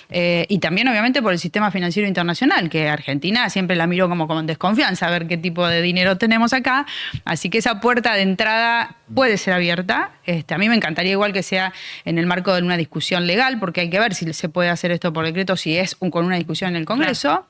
y también obviamente por el sistema financiero internacional, que Argentina siempre la miró como con desconfianza a ver qué tipo de dinero tenemos acá, así que esa puerta de entrada puede ser abierta. A mí me encantaría igual que sea en el marco de una discusión legal, porque hay que ver si se puede hacer esto por decreto, si es con una discusión en el Congreso. Claro.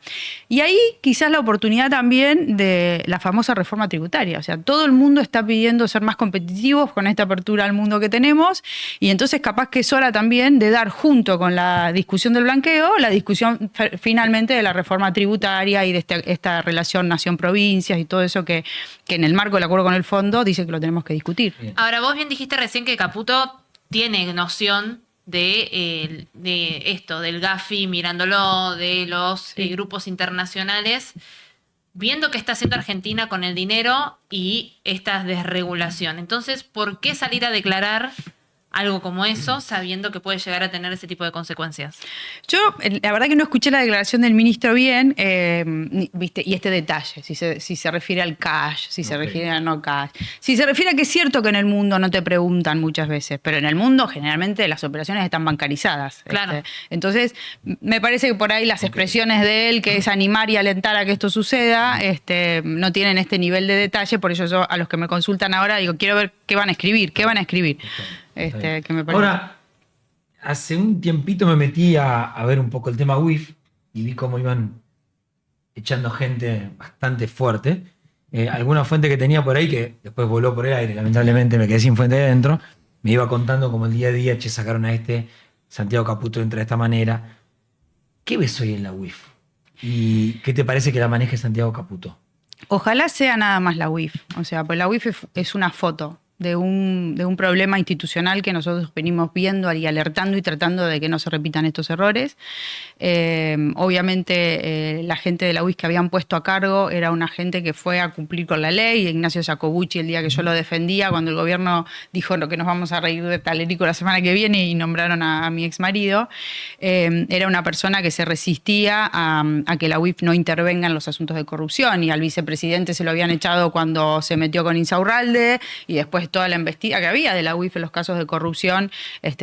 Y ahí quizás la oportunidad también de la famosa reforma tributaria. O sea, todo el mundo está pidiendo ser más competitivos con esta apertura al mundo que tenemos, y entonces capaz que es hora también de dar junto con la discusión del blanqueo, la discusión finalmente de la reforma tributaria y de esta relación nación-provincias y todo eso que en el marco del acuerdo con el fondo dice que lo tenemos que discutir. Bien. Ahora, vos bien dijiste recién que Caputo tiene noción de esto, del GAFI, mirándolo, de los grupos internacionales, viendo qué está haciendo Argentina con el dinero y esta desregulación. Entonces, ¿por qué salir a declarar algo como eso, sabiendo que puede llegar a tener ese tipo de consecuencias? Yo, la verdad que no escuché la declaración del ministro bien, ¿viste? Y este detalle, si se refiere al cash, si se refiere a no cash, si se refiere a que es cierto que en el mundo no te preguntan muchas veces, pero en el mundo generalmente las operaciones están bancarizadas. Claro. Entonces, me parece que por ahí las expresiones de él, que es animar y alentar a que esto suceda, no tienen este nivel de detalle, por eso yo a los que me consultan ahora digo, quiero ver qué van a escribir. Que me parece. Ahora, hace un tiempito me metí a ver un poco el tema WIF y vi cómo iban echando gente bastante fuerte. Alguna fuente que tenía por ahí, que después voló por el aire, lamentablemente me quedé sin fuente de dentro, me iba contando como el día a día, sacaron a Santiago Caputo entra de esta manera. ¿Qué ves hoy en la WIF? ¿Y qué te parece que la maneje Santiago Caputo? Ojalá sea nada más la WIF. O sea, pues la WIF es una foto de un problema institucional que nosotros venimos viendo y alertando y tratando de que no se repitan estos errores. Obviamente la gente de la UIS que habían puesto a cargo era una gente que fue a cumplir con la ley. Ignacio Jacobucci, el día que yo lo defendía, cuando el gobierno dijo que nos vamos a reír de Talerico la semana que viene y nombraron a mi exmarido, era una persona que se resistía a que la UIF no intervenga en los asuntos de corrupción, y al vicepresidente se lo habían echado cuando se metió con Insaurralde, y después toda la investigación que había de la UIF en los casos de corrupción,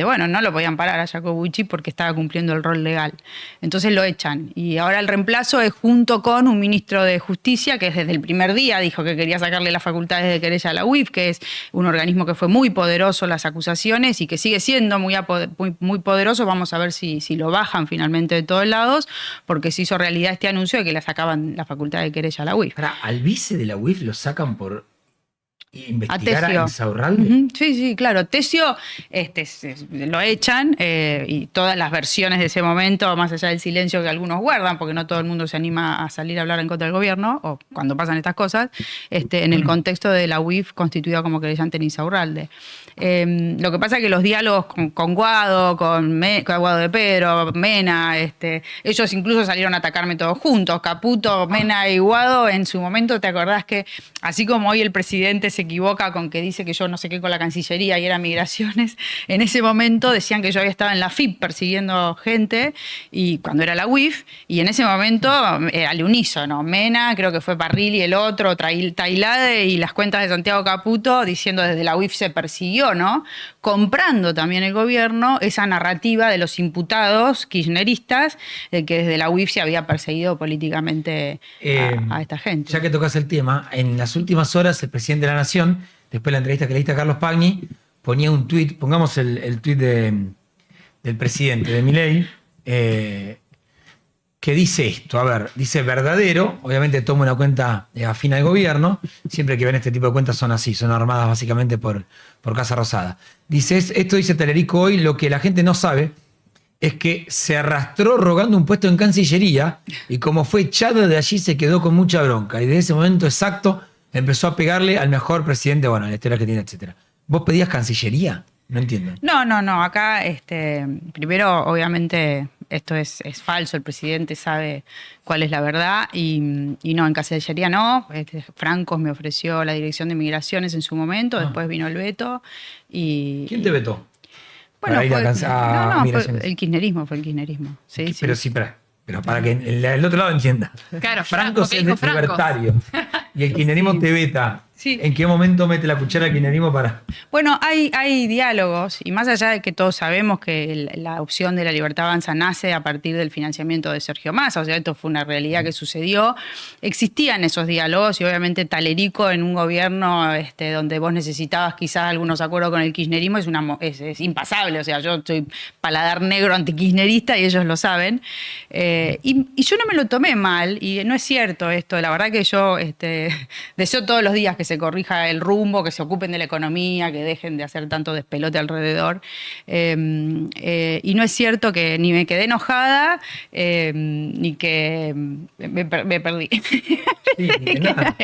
no lo podían parar a Jacobucci porque estaba cumpliendo el rol legal. Entonces lo echan. Y ahora el reemplazo es junto con un ministro de Justicia que desde el primer día dijo que quería sacarle las facultades de querella a la UIF, que es un organismo que fue muy poderoso en las acusaciones y que sigue siendo muy poderoso. Vamos a ver si lo bajan finalmente de todos lados, porque se hizo realidad este anuncio de que le sacaban la facultad de querella a la UIF. Ahora, al vice de la UIF lo sacan por investigar a Insaurralde. Sí, claro. Tesio lo echan y todas las versiones de ese momento, más allá del silencio que algunos guardan, porque no todo el mundo se anima a salir a hablar en contra del gobierno, o cuando pasan estas cosas, en el contexto de la UIF constituida como querellante en Insaurralde. Lo que pasa es que los diálogos con Guado, con Guado de Pedro, Mena, ellos incluso salieron a atacarme todos juntos, Caputo, Mena y Guado. En su momento, ¿te acordás que así como hoy el presidente se equivoca con que dice que yo no sé qué con la Cancillería y era migraciones, en ese momento decían que yo había estado en la FIP persiguiendo gente, y cuando era la UIF, y en ese momento al unísono, Mena, creo que fue Parrilli, el otro, Tailade y las cuentas de Santiago Caputo diciendo desde la UIF se persiguió, ¿no? Comprando también el gobierno esa narrativa de los imputados kirchneristas de que desde la UIF se había perseguido políticamente a esta gente. Ya que tocas el tema, en las últimas horas el presidente de la Nación, después de la entrevista que le diste a Carlos Pagni, ponía un tuit, pongamos el tuit del presidente, de Milei, que dice esto, a ver, dice verdadero, obviamente toma una cuenta afín al gobierno, siempre que ven este tipo de cuentas son así, son armadas básicamente por Casa Rosada. Dice, esto dice Talerico hoy, lo que la gente no sabe es que se arrastró rogando un puesto en Cancillería y como fue echado de allí se quedó con mucha bronca y desde ese momento exacto empezó a pegarle al mejor presidente, bueno, la historia que tiene, etcétera. ¿Vos pedías Cancillería? No entiendo. No, acá primero obviamente esto es falso, el presidente sabe cuál es la verdad y no, en Cancillería no. Francos me ofreció la dirección de migraciones en su momento, después vino el veto y... ¿Quién te vetó? Bueno, fue migraciones. el kirchnerismo, fue el kirchnerismo. Sí, pero sí, pero para que el otro lado entienda. Claro, Franco es libertario y el kirchnerismo te veta. Sí. ¿En qué momento mete la cuchara el kirchnerismo para...? Bueno, hay diálogos, y más allá de que todos sabemos que la opción de la Libertad Avanza nace a partir del financiamiento de Sergio Massa, o sea, esto fue una realidad que sucedió, existían esos diálogos y obviamente Talerico en un gobierno donde vos necesitabas quizás algunos acuerdos con el kirchnerismo es impasable, o sea, yo soy paladar negro antikirchnerista y ellos lo saben, y yo no me lo tomé mal, y no es cierto esto, la verdad que yo deseo todos los días que se corrija el rumbo, que se ocupen de la economía, que dejen de hacer tanto despelote alrededor. Y no es cierto que ni me quedé enojada, ni que me perdí. Sí, que nada.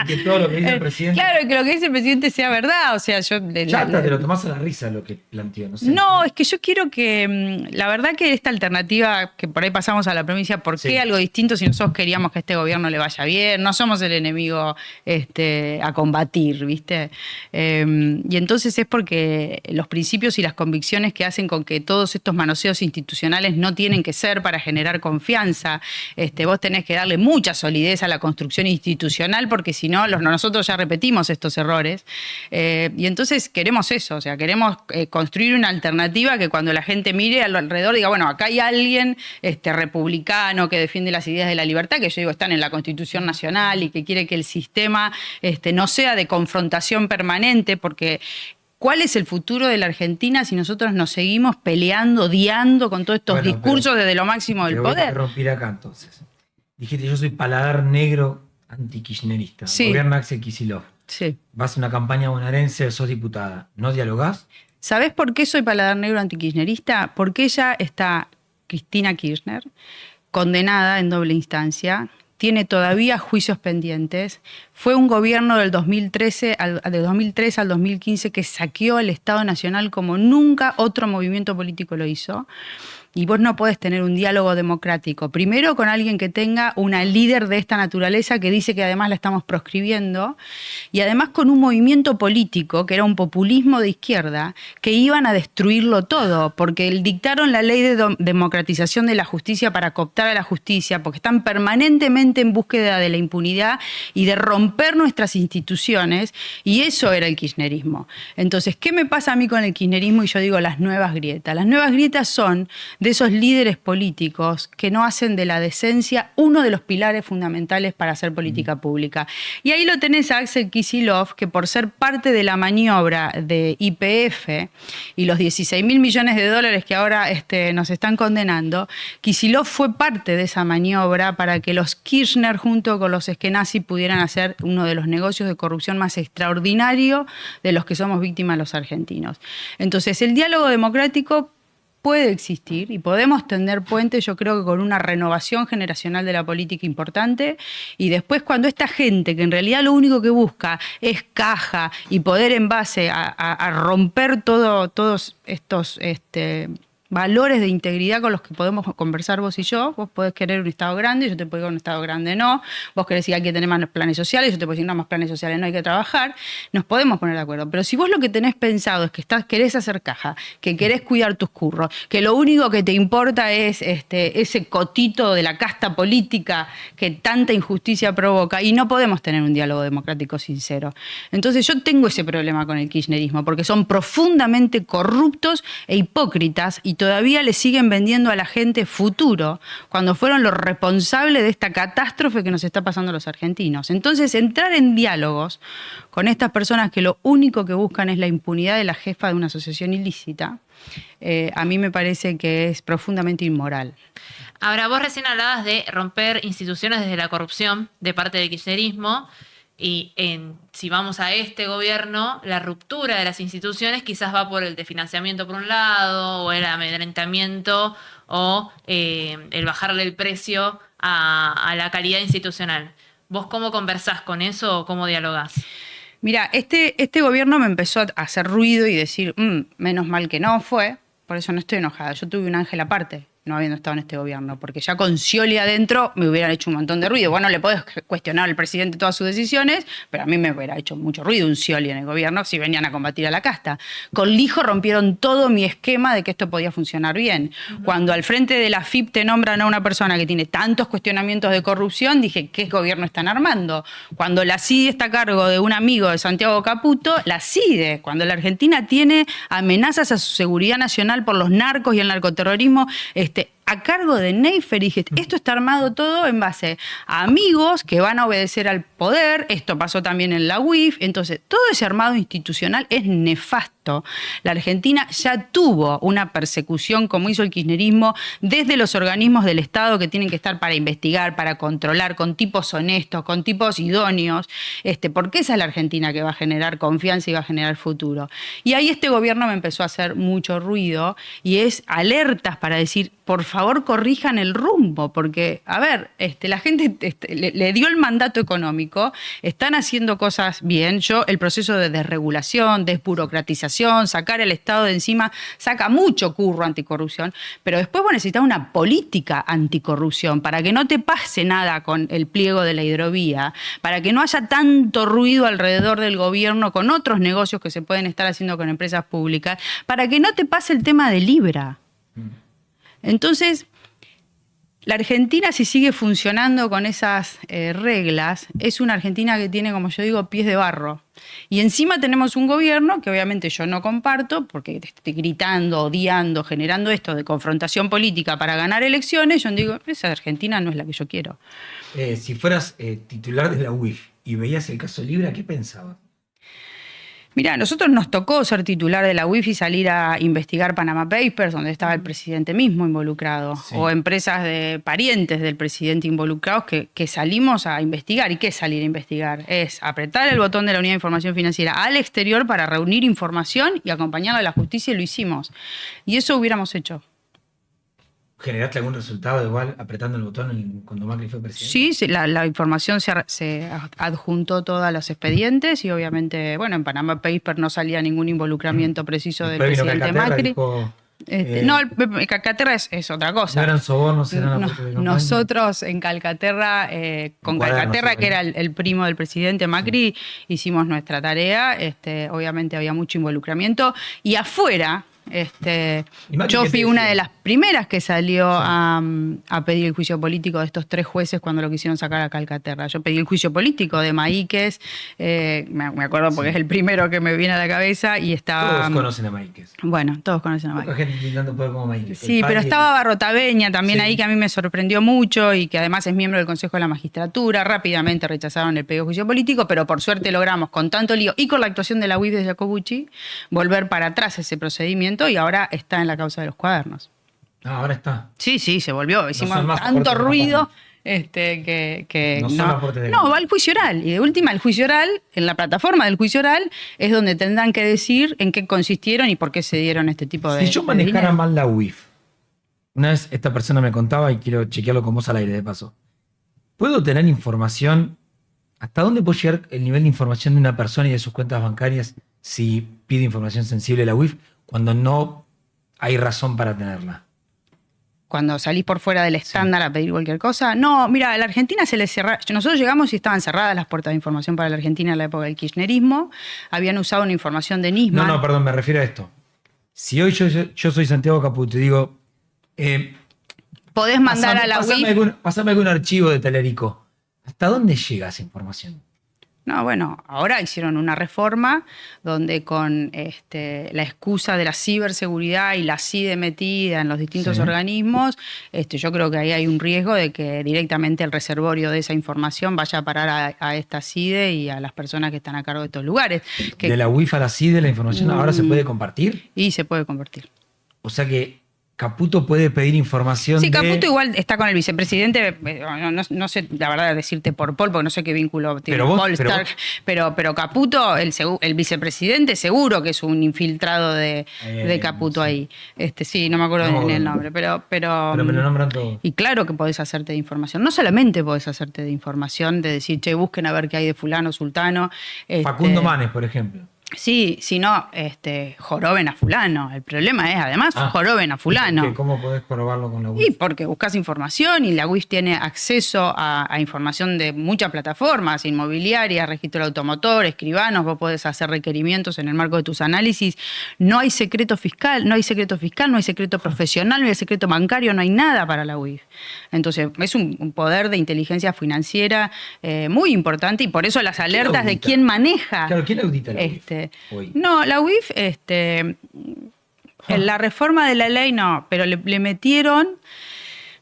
Que todo lo que dice el presidente... Claro, que lo que dice el presidente sea verdad. O sea, yo... te lo tomás a la risa lo que planteó, no sé. No, es que yo quiero que... La verdad que esta alternativa, que por ahí pasamos a la provincia, ¿por qué algo distinto si nosotros queríamos que a este gobierno le vaya bien? No somos el enemigo a combatir, ¿viste? Y entonces es porque los principios y las convicciones que hacen con que todos estos manoseos institucionales no tienen que ser para generar confianza. Vos tenés que darle mucha solidez a la construcción institucional porque si no, nosotros ya repetimos estos errores. Y entonces queremos eso, o sea, queremos construir una alternativa que cuando la gente mire alrededor diga, bueno, acá hay alguien republicano que defiende las ideas de la libertad, que yo digo están en la Constitución Nacional y que quiere que el sistema no sea de confrontación permanente, porque ¿cuál es el futuro de la Argentina si nosotros nos seguimos peleando, odiando con todos estos discursos desde lo máximo del poder? Voy a interrumpir acá entonces. Dijiste, yo soy paladar negro antikirchnerista. Sí. Gobierna Axel Kicillof. Sí. Vas a una campaña bonaerense, sos diputada. ¿No dialogás? ¿Sabés por qué soy paladar negro antikirchnerista? Porque ella está, Cristina Kirchner, condenada en doble instancia, tiene todavía juicios pendientes. Fue un gobierno del 2003 al 2015 que saqueó el Estado Nacional como nunca otro movimiento político lo hizo. Y vos no podés tener un diálogo democrático, primero con alguien que tenga una líder de esta naturaleza que dice que además la estamos proscribiendo, y además con un movimiento político que era un populismo de izquierda, que iban a destruirlo todo, porque dictaron la ley de democratización de la justicia para cooptar a la justicia, porque están permanentemente en búsqueda de la impunidad y de romper nuestras instituciones, y eso era el kirchnerismo. Entonces, ¿qué me pasa a mí con el kirchnerismo? Y yo digo las nuevas grietas. Las nuevas grietas son de esos líderes políticos que no hacen de la decencia uno de los pilares fundamentales para hacer política pública. Y ahí lo tenés a Axel Kicillof, que por ser parte de la maniobra de YPF y los 16.000 millones de dólares que ahora nos están condenando, Kicillof fue parte de esa maniobra para que los Kirchner junto con los Eskenazi pudieran hacer uno de los negocios de corrupción más extraordinario de los que somos víctimas los argentinos. Entonces, el diálogo democrático puede existir y podemos tender puentes, yo creo que con una renovación generacional de la política importante, y después cuando esta gente que en realidad lo único que busca es caja y poder en base a romper todos estos valores de integridad con los que podemos conversar vos y yo. Vos podés querer un Estado grande, yo te puedo decir un Estado grande no. Vos querés decir que hay que tener más planes sociales, yo te puedo decir no, más planes sociales no hay que trabajar. Nos podemos poner de acuerdo. Pero si vos lo que tenés pensado es que querés hacer caja, que querés cuidar tus curros, que lo único que te importa es ese cotito de la casta política que tanta injusticia provoca, y no podemos tener un diálogo democrático sincero. Entonces yo tengo ese problema con el kirchnerismo, porque son profundamente corruptos e hipócritas y todavía le siguen vendiendo a la gente futuro, cuando fueron los responsables de esta catástrofe que nos está pasando a los argentinos. Entonces, entrar en diálogos con estas personas que lo único que buscan es la impunidad de la jefa de una asociación ilícita, a mí me parece que es profundamente inmoral. Ahora, vos recién hablabas de romper instituciones desde la corrupción de parte del kirchnerismo. Y si vamos a este gobierno, la ruptura de las instituciones quizás va por el desfinanciamiento por un lado, o el amedrentamiento, o el bajarle el precio a la calidad institucional. ¿Vos cómo conversás con eso o cómo dialogás? Mira, este gobierno me empezó a hacer ruido y decir, menos mal que no fue, por eso no estoy enojada. Yo tuve un ángel aparte, no habiendo estado en este gobierno, porque ya con Scioli adentro me hubieran hecho un montón de ruido. Bueno, le podés cuestionar al presidente todas sus decisiones, pero a mí me hubiera hecho mucho ruido un Scioli en el gobierno si venían a combatir a la casta. Con Lijo rompieron todo mi esquema de que esto podía funcionar bien. Cuando al frente de la FIP te nombran a una persona que tiene tantos cuestionamientos de corrupción, dije, ¿qué gobierno están armando? Cuando la CIDE está a cargo de un amigo de Santiago Caputo, la CIDE, cuando la Argentina tiene amenazas a su seguridad nacional por los narcos y el narcoterrorismo, a cargo de Neyfer, y dije, esto está armado todo en base a amigos que van a obedecer al poder. Esto pasó también en la UIF. Entonces, todo ese armado institucional es nefasto. La Argentina ya tuvo una persecución, como hizo el kirchnerismo, desde los organismos del Estado que tienen que estar para investigar, para controlar, con tipos honestos, con tipos idóneos, porque esa es la Argentina que va a generar confianza y va a generar futuro. Y ahí este gobierno me empezó a hacer mucho ruido, y es alertas para decir, por favor, corrijan el rumbo, porque, a ver, la gente le dio el mandato económico, están haciendo cosas bien. El proceso de desregulación, desburocratización, sacar el Estado de encima, saca mucho curro anticorrupción, pero después vos necesitas una política anticorrupción para que no te pase nada con el pliego de la hidrovía, para que no haya tanto ruido alrededor del gobierno con otros negocios que se pueden estar haciendo con empresas públicas, para que no te pase el tema de Libra. Entonces, la Argentina, si sigue funcionando con esas reglas, es una Argentina que tiene, como yo digo, pies de barro. Y encima tenemos un gobierno que obviamente yo no comparto, porque te estoy gritando, odiando, generando esto de confrontación política para ganar elecciones. Yo digo, esa Argentina no es la que yo quiero. Si fueras titular de la UIF y veías el caso Libra, ¿qué pensabas? Mirá, a nosotros nos tocó ser titular de la UIF y salir a investigar Panama Papers, donde estaba el presidente mismo involucrado, sí, o empresas de parientes del presidente involucrados que salimos a investigar. ¿Y qué es salir a investigar? Es apretar el botón de la Unidad de Información Financiera al exterior para reunir información y acompañarla a la justicia, y lo hicimos. Y eso hubiéramos hecho. ¿Generaste algún resultado igual apretando el botón cuando Macri fue presidente? Sí, la información se adjuntó todos los expedientes y obviamente, bueno, en Panama Papers no salía ningún involucramiento preciso del presidente Macri. No, el Calcaterra es otra cosa. No eran sobornos, eran nosotros en Calcaterra, con Calcaterra, que era el primo del presidente Macri, hicimos nuestra tarea. Obviamente había mucho involucramiento. Y afuera, yo fui una de las primeras que salió a pedir el juicio político de estos 3 jueces cuando lo quisieron sacar a Calcaterra. Yo pedí el juicio político de Maíquez, me acuerdo porque es el primero que me viene a la cabeza, y estaba... Todos conocen a Maíquez. Bueno, todos conocen a Maíquez. Poca gente intentando poder como Maíquez. Sí, pero estaba Barrotaveña también ahí, que a mí me sorprendió mucho, y que además es miembro del Consejo de la Magistratura. Rápidamente rechazaron el pedido de juicio político, pero por suerte logramos, con tanto lío y con la actuación de la UIF de Jacobucci, volver para atrás ese procedimiento, y ahora está en la causa de los cuadernos. Ah, ahora está. Sí, se volvió. Hicimos tanto ruido que no, va al juicio oral. Y de última, el juicio oral, en la plataforma del juicio oral, es donde tendrán que decir en qué consistieron y por qué se dieron este tipo de... Si yo manejara mal la UIF, una vez esta persona me contaba, y quiero chequearlo con vos al aire de paso, ¿puedo tener información? ¿Hasta dónde puede llegar el nivel de información de una persona y de sus cuentas bancarias si pide información sensible a la UIF, cuando no hay razón para tenerla? Cuando salís por fuera del estándar a pedir cualquier cosa. No, mira, a la Argentina se les cerraba. Nosotros llegamos y estaban cerradas las puertas de información para la Argentina en la época del kirchnerismo. Habían usado una información de Nisman. No, perdón, me refiero a esto. Si hoy yo soy Santiago Caputo y digo... podés mandar a la UIF... Pasame algún archivo de Telerico. ¿Hasta dónde llega esa información? No, bueno, ahora hicieron una reforma donde con la excusa de la ciberseguridad y la CIDE metida en los distintos organismos, yo creo que ahí hay un riesgo de que directamente el reservorio de esa información vaya a parar a esta CIDE y a las personas que están a cargo de estos lugares. ¿De la UIF a la CIDE la información ahora se puede compartir? Y se puede compartir. O sea que Caputo puede pedir información. Sí, Caputo igual está con el vicepresidente, no sé la verdad decirte por Paul, porque no sé qué vínculo tiene Polestar, pero Caputo, el vicepresidente seguro que es un infiltrado de Caputo ahí. Sí, no me acuerdo ni el nombre, pero me lo nombran todo. Y claro que podés hacerte de información. No solamente podés hacerte de información, de decir, che, busquen a ver qué hay de fulano, sultano. Facundo Manes, por ejemplo. Sí, si no, joroben a fulano. El problema es, además, joroben a fulano. ¿Cómo podés jorobarlo con la UIF? Y porque buscas información y la UIF tiene acceso a información de muchas plataformas, inmobiliarias, registro de automotor, escribanos, vos podés hacer requerimientos en el marco de tus análisis. No hay secreto fiscal, no hay secreto profesional, no hay secreto bancario, no hay nada para la UIF. Entonces, es un poder de inteligencia financiera muy importante y por eso las alertas de quién maneja. Claro, ¿quién audita la UIF? Hoy. No, la UIF, en la reforma de la ley no, pero le metieron...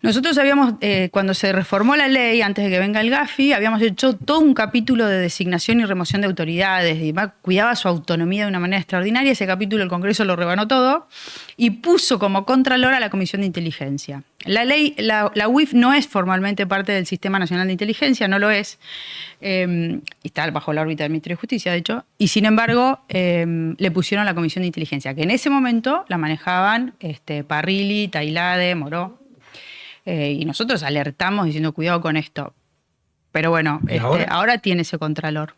Nosotros habíamos, cuando se reformó la ley, antes de que venga el GAFI, habíamos hecho todo un capítulo de designación y remoción de autoridades, y cuidaba su autonomía de una manera extraordinaria. Ese capítulo el Congreso lo rebanó todo y puso como contralor a la Comisión de Inteligencia. La ley, la UIF no es formalmente parte del Sistema Nacional de Inteligencia, no lo es. Está bajo la órbita del Ministerio de Justicia, de hecho, y sin embargo le pusieron la Comisión de Inteligencia, que en ese momento la manejaban Parrilli, Tailade, Moró. Y nosotros alertamos diciendo cuidado con esto. Pero bueno, ahora tiene ese contralor.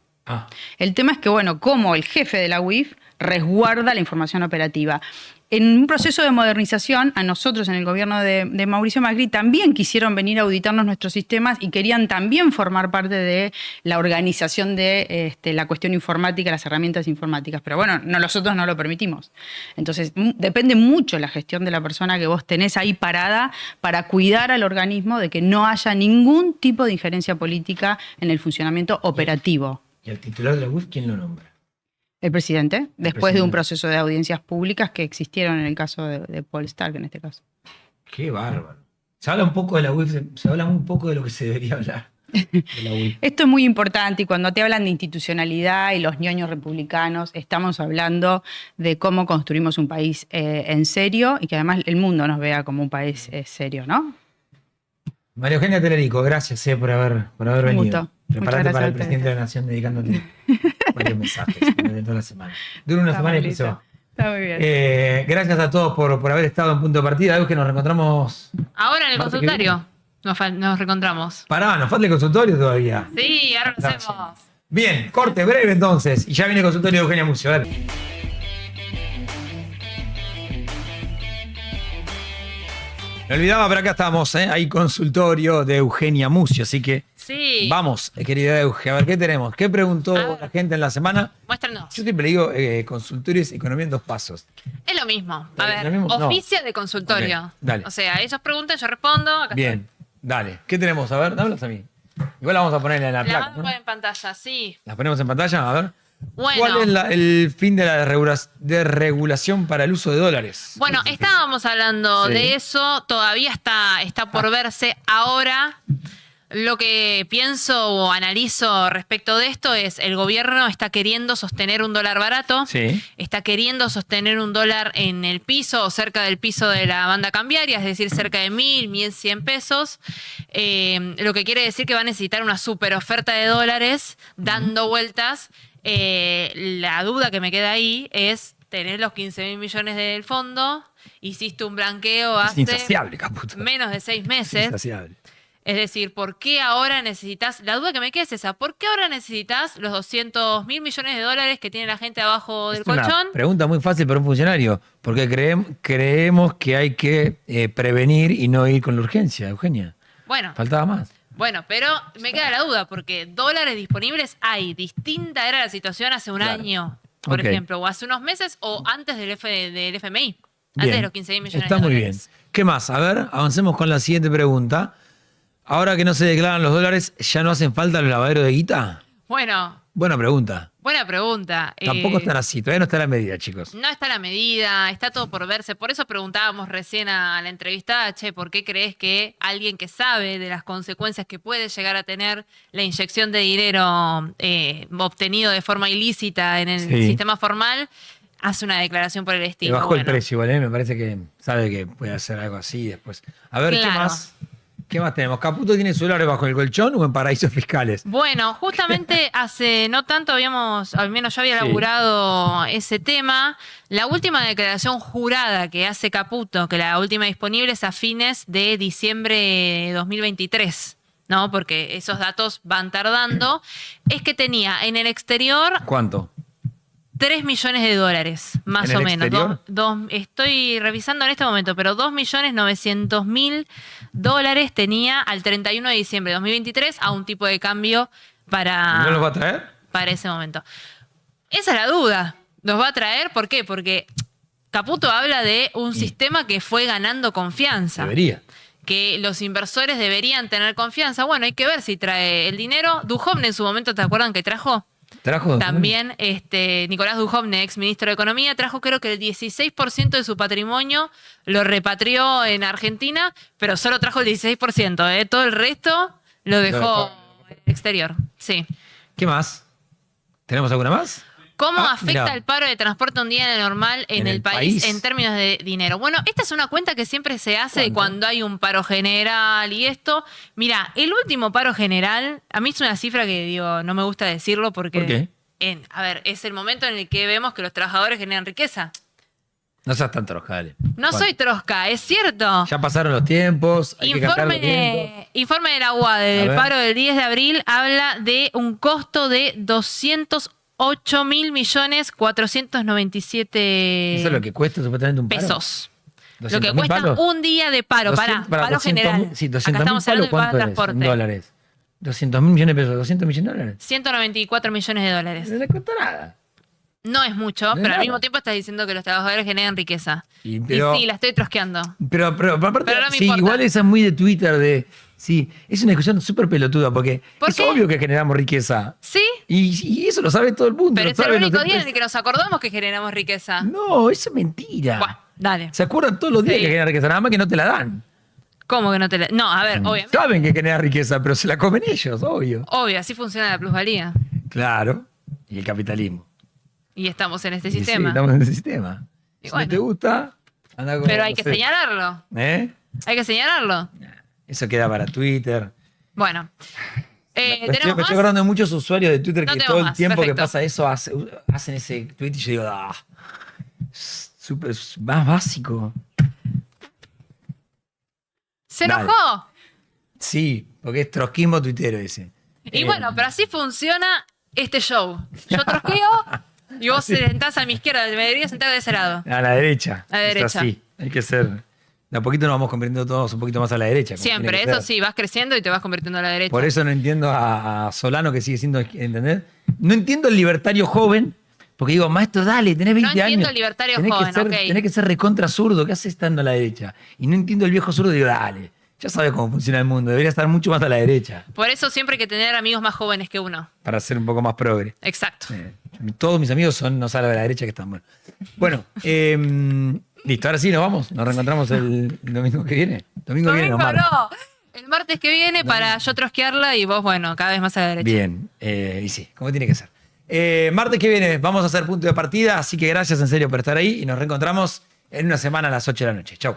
El tema es que, bueno, como el jefe de la UIF resguarda la información operativa. En un proceso de modernización, a nosotros en el gobierno de Mauricio Macri también quisieron venir a auditarnos nuestros sistemas y querían también formar parte de la organización de la cuestión informática, las herramientas informáticas. Pero bueno, nosotros no lo permitimos. Entonces, depende mucho la gestión de la persona que vos tenés ahí parada para cuidar al organismo de que no haya ningún tipo de injerencia política en el funcionamiento operativo. ¿Y el titular de la UIF quién lo nombra? El presidente, después de un proceso de audiencias públicas que existieron en el caso de Polestar, en este caso. Qué bárbaro. Se habla un poco de la UIF, se habla un poco de lo que se debería hablar de la UIF. Esto es muy importante y cuando te hablan de institucionalidad y los ñoños republicanos, estamos hablando de cómo construimos un país en serio y que además el mundo nos vea como un país serio, ¿no? María Eugenia Telerico, gracias por haber venido. Gusto. Prepárate para el presidente de la Nación dedicándote varios mensajes durante toda la semana. Dura una semana y después se va. Está muy bien. Gracias a todos por haber estado en Punto de Partida. Hoy que nos reencontramos. Ahora en el consultorio nos reencontramos. Pará, nos falta el consultorio todavía. Sí, ahora lo hacemos. Bien, corte breve entonces. Y ya viene el consultorio de Eugenia Mucio. A ver. Me olvidaba, pero acá estamos, hay consultorio de Eugenia Mucio, así que vamos, querida Euge, a ver, ¿qué tenemos? ¿Qué preguntó la gente en la semana? Muéstranos. Yo siempre digo consultorios economía en 2 pasos. Es lo mismo. A ver, oficio de consultorio. Okay, dale. O sea, ellos preguntan, yo respondo. Acá bien, dale. ¿Qué tenemos? A ver, dámelas a mí. Igual la vamos a poner en la placa. La vamos a poner en pantalla, sí. ¿Las ponemos en pantalla? A ver. Bueno. ¿Cuál es el fin de la regulación para el uso de dólares? Bueno, estábamos hablando de eso, todavía está por verse. Ahora, lo que pienso o analizo respecto de esto es el gobierno está queriendo sostener un dólar barato, está queriendo sostener un dólar en el piso o cerca del piso de la banda cambiaria, es decir, cerca de 1.000, 1.100 pesos, lo que quiere decir que va a necesitar una super oferta de dólares dando vueltas. La duda que me queda ahí es tener los 15.000 millones del fondo, hiciste un blanqueo hace insaciable, Caputo. menos de 6 meses. Insaciable. Es decir, ¿por qué ahora necesitas? La duda que me queda es esa. ¿Por qué ahora necesitas los 200.000 millones de dólares que tiene la gente abajo del Es una colchón? pregunta muy fácil para un funcionario, porque creemos que hay que prevenir y no ir con la urgencia, Eugenia. Bueno, Faltaba más. pero me queda la duda, porque dólares disponibles hay. Distinta era la situación hace un Claro. año, por Ok. ejemplo, o hace unos meses, o antes del FMI. Antes Bien. de los 15.000 millones Está de muy bien. dólares. ¿Qué más? A ver, avancemos con la siguiente pregunta. Ahora que no se declaran los dólares, ¿ya no hacen falta los lavaderos de guita? Bueno, Buena pregunta. buena pregunta. Tampoco están así, todavía no está la medida, chicos. No está la medida, está todo por verse. Por eso preguntábamos recién a la entrevistada, ¿por qué crees que alguien que sabe de las consecuencias que puede llegar a tener la inyección de dinero obtenido de forma ilícita en el Sí. sistema formal hace una declaración por el Le estilo? bajó el Bueno, precio, igual, me parece que sabe que puede hacer algo así después. A ver, ¿qué Claro. más? ¿Qué más tenemos? ¿Caputo tiene su dólar bajo el colchón o en paraísos fiscales? Bueno, justamente hace no tanto al menos yo había Sí. laburado ese tema. La última declaración jurada que hace Caputo, que la última disponible es a fines de diciembre de 2023, ¿no? Porque esos datos van tardando, es que tenía en el exterior ¿Cuánto? 3 millones de dólares, más ¿En o el menos. exterior? Estoy revisando en este momento, pero 2.900.000 dólares tenía al 31 de diciembre de 2023 a un tipo de cambio ¿No los va a traer? para ese momento. Esa es la duda. ¿Nos va a traer? ¿Por qué? Porque Caputo habla de un sistema que fue ganando confianza. Debería. Que los inversores deberían tener confianza. Bueno, hay que ver si trae el dinero. Duhovne en su momento, ¿te acuerdan que trajo? ¿Trajo? También Nicolás Duhovne, ex ministro de Economía, trajo creo que el 16% de su patrimonio lo repatrió en Argentina, pero solo trajo el 16%. Todo el resto lo dejó en el exterior. Sí. ¿Qué más? ¿Tenemos alguna más? ¿Cómo Ah, afecta mirá. el paro de transporte un día normal en el país en términos de dinero? Bueno, esta es una cuenta que siempre se hace cuando hay un paro general y esto. Mira, el último paro general, a mí es una cifra que digo, no me gusta decirlo porque... ¿Por qué? A ver, es el momento en el que vemos que los trabajadores generan riqueza. No seas tan trosca, dale. No soy trosca, es cierto. Ya pasaron los tiempos, hay que cambiar los tiempos. Informe de la UAD A del ver. paro del 10 de abril habla de un costo de 208.497 ¿Eso es lo que cuesta supuestamente un paro? pesos. Lo que 200.000 cuesta palos. un día de paro, 200 para paro 200.000, general. Sí, Acá 200.000 estamos palos, hablando de ¿cuánto paro de es en transporte. dólares? 200.000 millones de pesos, 200 millones de dólares. 194 millones de dólares. No le cuesta nada. No es mucho, No es pero al nada. mismo tiempo estás diciendo que los trabajadores generan riqueza. Y, Y pero, sí, la estoy trosqueando. pero aparte, Pero no me sí, importa. igual esa es muy de Twitter, sí, es una discusión súper pelotuda, porque ¿Por es qué? obvio que generamos riqueza. ¿Sí? Y eso lo sabe todo el mundo. Pero lo es el saben los único día en empresarios. el que nos acordamos que generamos riqueza. No, eso es mentira. Buah, dale. Se acuerdan todos los días Sí. que generan riqueza, nada más que no te la dan. ¿Cómo que no te la.? No, a ver, obviamente. Saben que genera riqueza, pero se la comen ellos, obvio. Obvio, así funciona la plusvalía. Claro. Y el capitalismo. Y estamos en este Y sí, sistema. estamos en ese sistema. Y Si bueno. no te gusta, anda con. Pero hay no que sé. señalarlo. ¿Eh? Hay que señalarlo. Eso queda para Twitter. Me Me ¿tenemos estoy más? acordando de muchos usuarios de Twitter No que tengo todo el más, tiempo perfecto. que pasa eso hacen ese tweet y yo digo, súper más básico. ¿Se Dale. enojó? Sí, porque es trotskismo tuitero ese. Y bueno, pero así funciona este show. Yo trosqueo y vos Así. sentás a mi izquierda. Me debería sentar de ese lado. A la derecha. A la Es derecha. así. Hay que ser. De a poquito nos vamos convirtiendo todos un poquito más a la derecha. como Siempre, tiene que eso ser. sí, vas creciendo y te vas convirtiendo a la derecha. Por eso no entiendo a Solano que sigue siendo, ¿entendés? No entiendo el libertario joven, porque digo, maestro, dale, tenés 20 años. No entiendo el libertario tenés joven, que ser, ok. Tenés que ser recontra zurdo, ¿qué haces estando a la derecha? Y no entiendo el viejo zurdo, digo, dale, ya sabes cómo funciona el mundo, debería estar mucho más a la derecha, Por eso siempre hay que tener amigos más jóvenes que uno. para ser un poco más progre. Exacto. Todos mis amigos no salen a la derecha que están buenos. Bueno, listo, ahora sí nos vamos, nos reencontramos el domingo que viene. Domingo que viene, Domingo Omar. no. El martes que viene para yo trosquearla y vos, bueno, cada vez más a la derecha. Bien, y sí, como tiene que ser. Martes que viene vamos a hacer punto de partida, así que gracias en serio por estar ahí y nos reencontramos en una semana a las 8 de la noche. Chau.